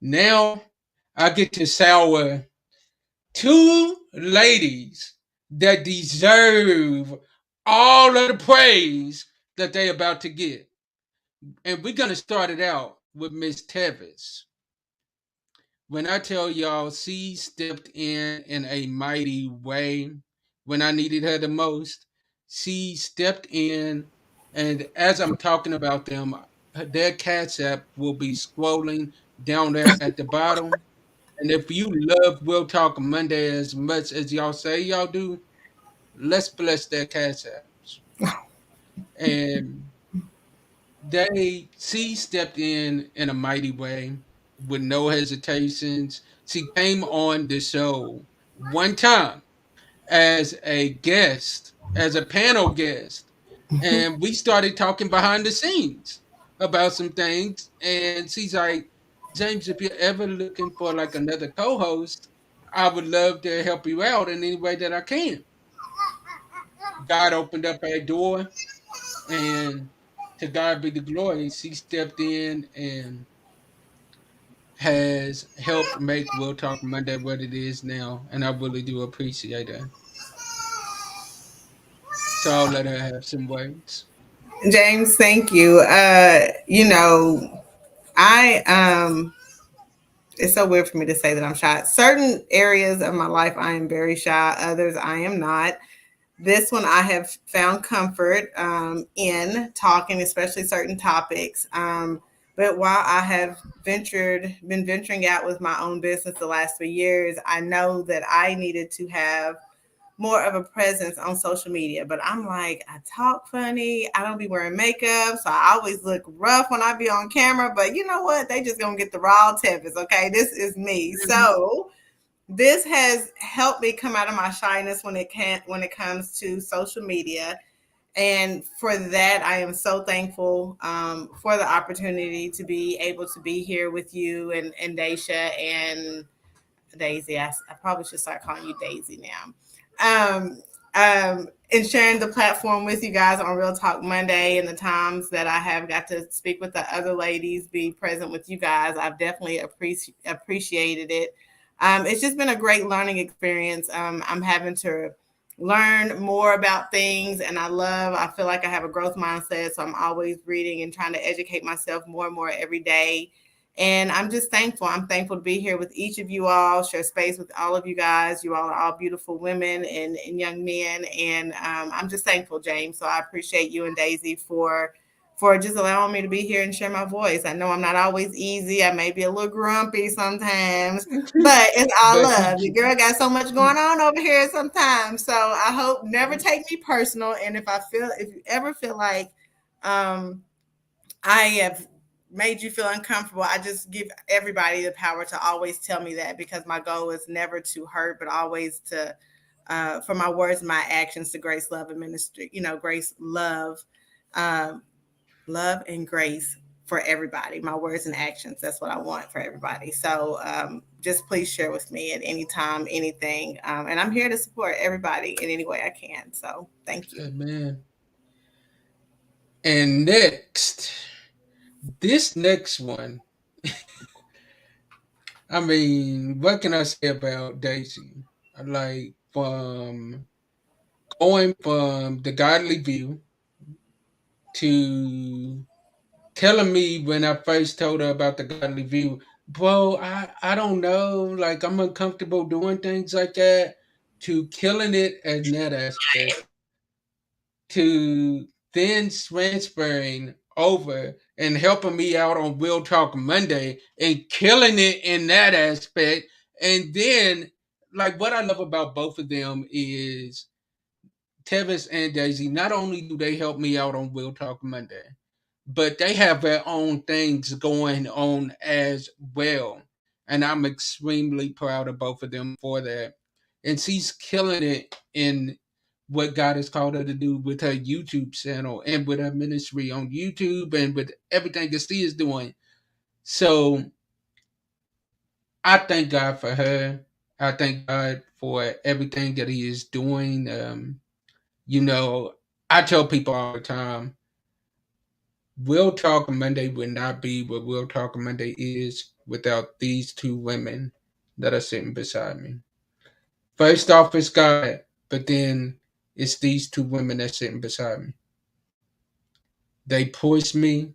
now I get to sour two ladies that deserve all of the praise that they about to get. And we're gonna start it out with Miss Tevis. When I tell y'all she stepped in a mighty way when I needed her the most, she stepped in, and as I'm talking about them, their catch app will be scrolling down there at the bottom. And if you love We'll Talk Monday as much as y'all say y'all do, let's bless their cash apps. And She stepped in a mighty way with no hesitations. She came on the show one time as a guest, as a panel guest, and we started talking behind the scenes about some things. And she's like, James, if you're ever looking for like another co-host, I would love to help you out in any way that I can. God opened up a door, and to God be the glory. She stepped in and has helped make We'll Talk Monday what it is now, and I really do appreciate that. So I'll let her have some words. James, thank you. I it's so weird for me to say that I'm shy. Certain areas of my life I am very shy, others I am not. This one I have found comfort in talking, especially certain topics. But while I have been venturing out with my own business the last 3 years, I know that I needed to have more of a presence on social media. But I'm like, I talk funny. I don't be wearing makeup. So I always look rough when I be on camera. But you know what? They just gonna get the raw tempers. Okay. This is me. Mhm. So this has helped me come out of my shyness when it comes to social media. And for that, I am so thankful for the opportunity to be able to be here with you and Daisha and Daisy. I probably should start calling you Daisy now. And sharing the platform with you guys on Real Talk Monday and the times that I have got to speak with the other ladies, be present with you guys. I've definitely appreciated it. It's just been a great learning experience. I'm having to learn more about things, and I feel like I have a growth mindset. So I'm always reading and trying to educate myself more and more every day. And I'm just thankful. I'm thankful to be here with each of you all, share space with all of you guys. You all are all beautiful women and young men. And I'm just thankful, James. So I appreciate you and Daisy for just allowing me to be here and share my voice. I know I'm not always easy. I may be a little grumpy sometimes, but it's all But love. The girl got so much going on over here sometimes. So I hope never take me personal. And if you ever feel like um, I have made you feel uncomfortable, I just give everybody the power to always tell me that, because my goal is never to hurt, but always to, for my words and my actions, to grace, love, and ministry, grace, um, love, and grace for everybody. My words and actions, that's what I want for everybody. So just please share with me at any time, anything. And I'm here to support everybody in any way I can. So thank you. man. And next, this next one, I mean, what can I say about Daisy? Like from going from the godly view to telling me when I first told her about the godly view, bro, I don't know, like I'm uncomfortable doing things like that, to killing it in that aspect, to then transferring over and helping me out on Real Talk Monday and killing it in that aspect. And then, like, what I love about both of them is Tevis and Daisy. Not only do they help me out on Real Talk Monday, but they have their own things going on as well. And I'm extremely proud of both of them for that. And she's killing it in what God has called her to do with her YouTube channel and with her ministry on YouTube and with everything that she is doing. So I thank God for her. I thank God for everything that He is doing. You know, I tell people all the time, We'll Talk Monday would not be what We'll Talk Monday is without these two women that are sitting beside me. First off, it's God, but then it's these two women that's sitting beside me. They push me,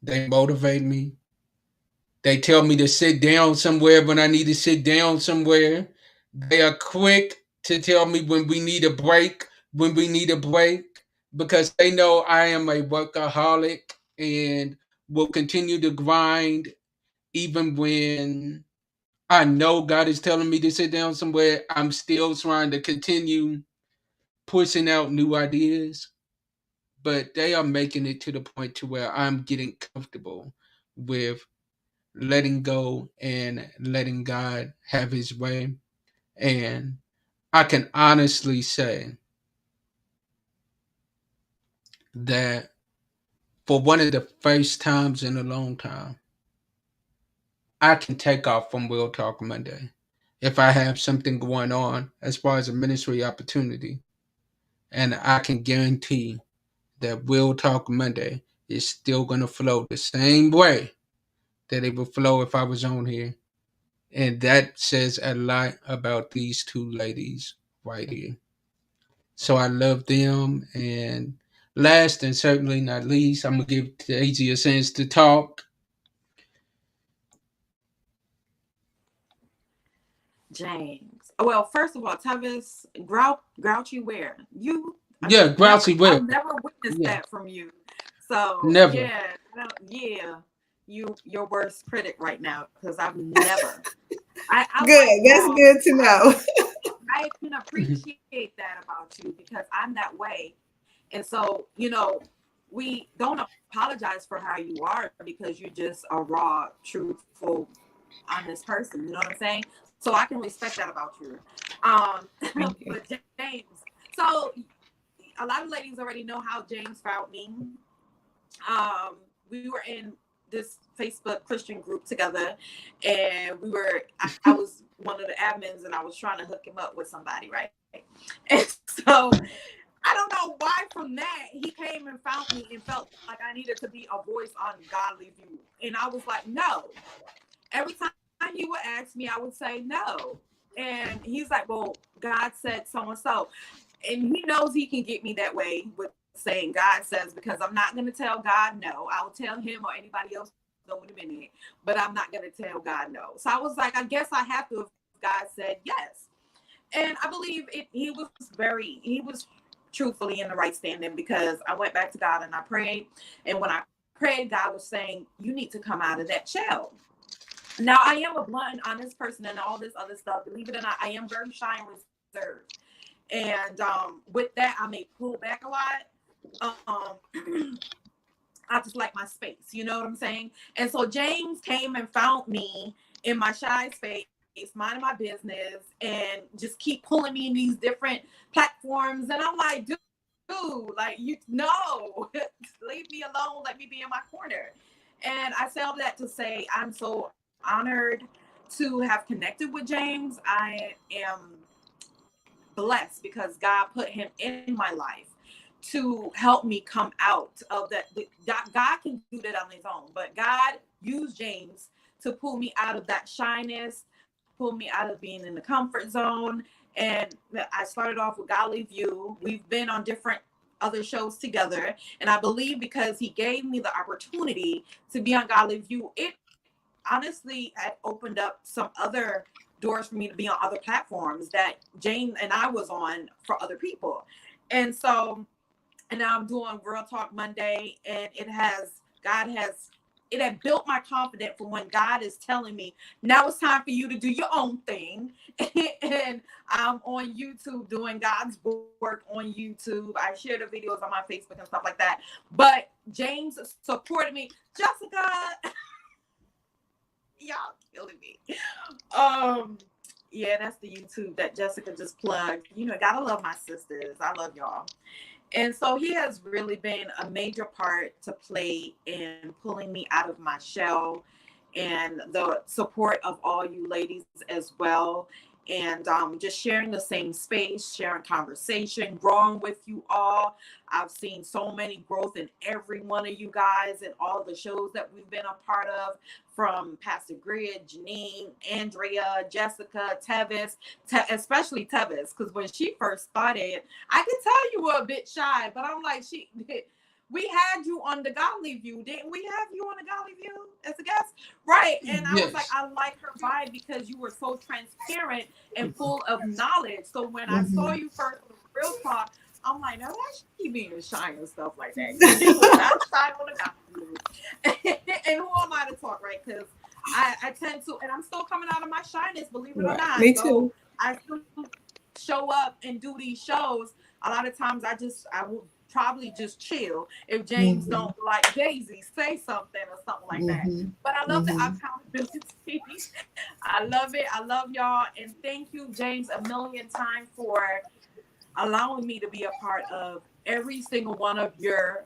they motivate me, they tell me to sit down somewhere when I need to sit down somewhere. They are quick to tell me when we need a break, because they know I am a workaholic and will continue to grind even when I know God is telling me to sit down somewhere. I'm still trying to continue pushing out new ideas. but they are making it to the point to where I'm getting comfortable with letting go and letting God have his way. And I can honestly say that for one of the first times in a long time, I can take off from Real Talk Monday if I have something going on as far as a ministry opportunity. And I can guarantee that Real Talk Monday is still going to flow the same way that it would flow if I was on here. And that says a lot about these two ladies right here. So I love them. And last and certainly not least, I'm going to give Daisy a chance to talk. James. Well, first of all, Tavis, grouchy where you Yeah, Grouchy Will. I've never witnessed Yeah, that from you. So never. yeah, yeah, your worst critic right now because I've never. I Good. like That's y'all. good to know. I can appreciate that about you because I'm that way. And so, we don't apologize for how you are because you're just a raw, truthful, honest person. You know what I'm saying? So I can respect that about you. Thank you. But James, so a lot of ladies already know how James found me. We were in this Facebook Christian group together, and I was one of the admins, and I was trying to hook him up with somebody, right? And so I don't know why from that he came and found me and felt like I needed to be a voice on Godly View. And I was like, no. Every time he would ask me, I would say no. And he's like, well, God said so and so. And he knows he can get me that way with saying God says, because I'm not going to tell God no. I'll tell him or anybody else no in a minute, but I'm not going to tell God no. So I was like, I guess I have to if God said yes. And I believe he was truthfully in the right standing because I went back to God and I prayed. And when I prayed, God was saying, you need to come out of that shell. Now, I am a blunt and honest person and all this other stuff. Believe it or not, I am very shy and reserved. And with that, I may pull back a lot. I just like my space. You know what I'm saying? And so James came and found me in my shy space, minding my business, and just keep pulling me in these different platforms. And I'm like, dude, like, you know, leave me alone. Let me be in my corner. And I say all that to say I'm so honored to have connected with James. I am blessed because God put him in my life to help me come out of that. God can do that on his own, but God used James to pull me out of that shyness, pull me out of being in the comfort zone. And I started off with Godly View. We've been on different other shows together. And I believe because he gave me the opportunity to be on Godly View, it honestly had opened up some other doors for me to be on other platforms that Jane and I was on for other people. And so, and now I'm doing Real Talk Monday, and it had built my confidence for when God is telling me, now it's time for you to do your own thing. And I'm on YouTube doing God's work on YouTube. I share the videos on my Facebook and stuff like that. But James supported me. Jessica, y'all killing me. Yeah, that's the YouTube that Jessica just plugged. Gotta love my sisters. I love y'all. And so he has really been a major part to play in pulling me out of my shell, and the support of all you ladies as well. And just sharing the same space, sharing conversation, growing with you all. I've seen so many growth in every one of you guys and all the shows that we've been a part of, from Pastor Grid, Janine, Andrea, Jessica, Tevis, especially Tevis, because when she first started, I could tell you were a bit shy, but I'm like, we had you on the Godly View, didn't we have you on the Godly View as a guest? Right. And I was like, Yes. I like her vibe because you were so transparent and full of knowledge. So when I saw Mhm. you first with Real Talk, I'm like, no, why she being shy and stuff like that? She was not shy on the Godly View. And who am I to talk, right? Because I tend to, and I'm still coming out of my shyness, believe it or Right. not. Me So too. I still show up and do these shows, a lot of times I would probably just chill if James Mhm. don't like Daisy say something or something like that. Mhm. But I love the Mhm. accountability. I love it. I love y'all, and thank you, James, a million times for allowing me to be a part of every single one of your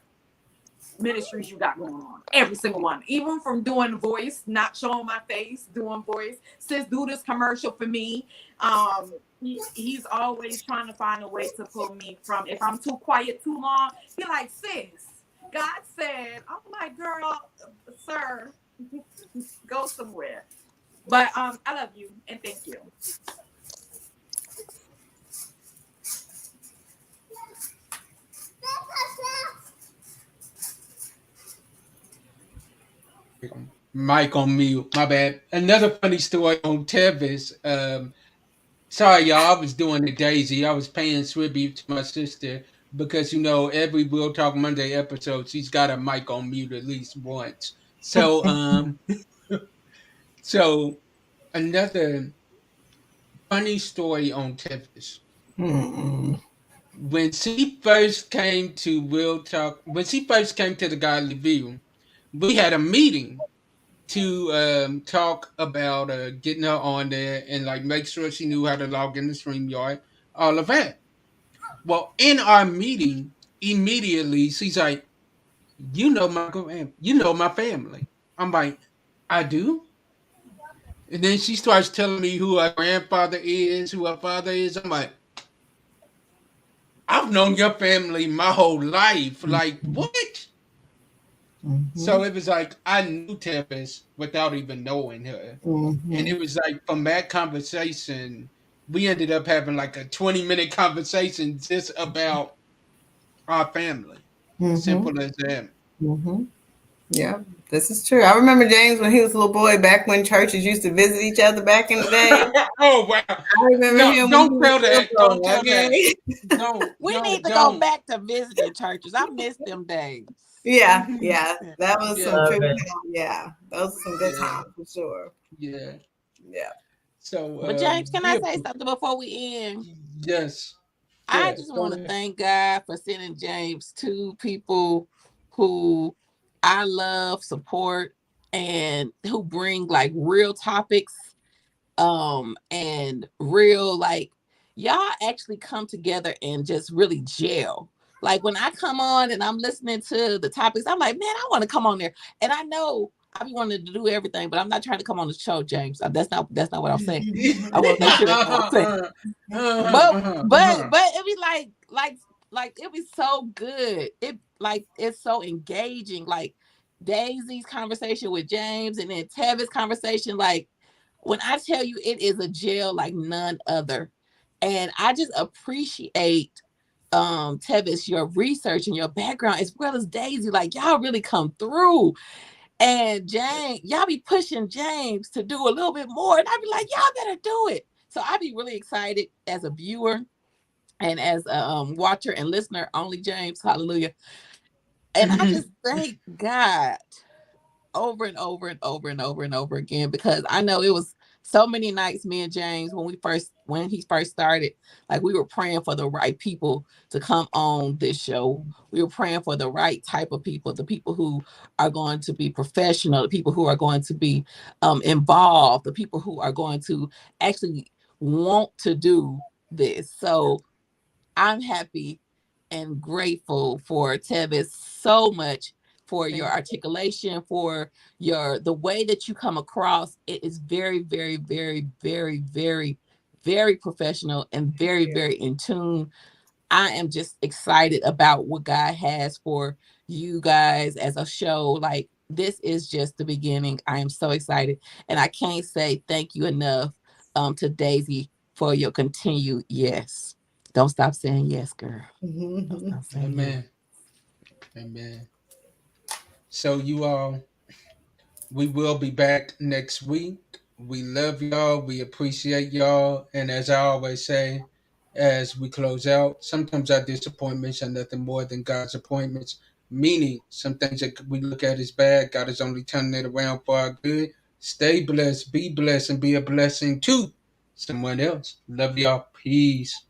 ministries you got going on. Every single one. Even from doing voice, not showing my face, doing voice. Sis, do this commercial for me. He's always trying to find a way to pull me from, if I'm too quiet too long, he like, sis, God said, I'm like, girl, sir, go somewhere. But I love you and thank you. Mike on mute. My bad. Another funny story on Tevis. Sorry, y'all. I was doing the Daisy. I was paying tribute to my sister because every Real Talk Monday episode, she's got a mic on mute at least once. So, so another funny story on Tevis. Mm-mm. When she first came to Real Talk, when she first came to the Godly View, we had a meeting to talk about getting her on there and like make sure she knew how to log in the StreamYard, all of that. Well, in our meeting, immediately she's like, you know my family. I'm like, I do. And then she starts telling me who her grandfather is, who her father is. I'm like, I've known your family my whole life. Like, what? So Mhm. it was like I knew Tempest without even knowing her. And Mhm. it was like from that conversation, we ended up having like a 20-minute conversation just about our family. Mhm. Simple as that. Mhm. Yeah, this is true. I remember James when he was a little boy, back when churches used to visit each other back in the day. Oh wow. I remember No, him when he don't was tell a that. little Don't boy. tell that. Okay. Don't, We need don't, to go don't. back to visiting churches. I miss them days. Yeah, yeah, that was Yeah, some Love true it. time. Yeah, those are some good yeah, times for sure. yeah. Yeah. So But James, can I we say something before we end? yes. I Yeah, just go want to ahead. thank God for sending James to people who I love, support, and who bring like real topics, and real like y'all actually come together and just really gel. Like when I come on and I'm listening to the topics, I'm like, man, I want to come on there. And I know I be wanting to do everything, but I'm not trying to come on the show, James. That's not what I'm saying. I want to make sure that's not what I'm saying. But it be like it be so good. It like it's so engaging. Like Daisy's conversation with James and then Tevin's conversation. Like when I tell you it is a jail like none other. And I just appreciate Tevis, your research and your background as well as Daisy. Like y'all really come through. And James, y'all be pushing James to do a little bit more. And I'd be like, y'all better do it. So I'd be really excited as a viewer and as a watcher and listener, only James, hallelujah. And I just thank God over and over and over and over and over again because I know it was so many nights me and James when he first started, like we were praying for the right people to come on this show. We were praying for the right type of people, the people who are going to be professional, the people who are going to be involved, the people who are going to actually want to do this. So I'm happy and grateful for Tevis so much for your Thank articulation, for the way that you come across. It is very, very, very, very, very, very professional and very, Yeah. very in tune. I am just excited about what God has for you guys as a show. Like this is just the beginning. I am so excited. And I can't say thank you enough to Daisy for your continued yes. Don't stop saying yes, girl. Don't Mhm. stop saying yes. Amen. Amen. So you all, we will be back next week. We love y'all. We appreciate y'all. And as I always say, as we close out, sometimes our disappointments are nothing more than God's appointments. Meaning, some things that we look at as bad, God is only turning it around for our good. Stay blessed, be blessed, and be a blessing to someone else. Love y'all. Peace.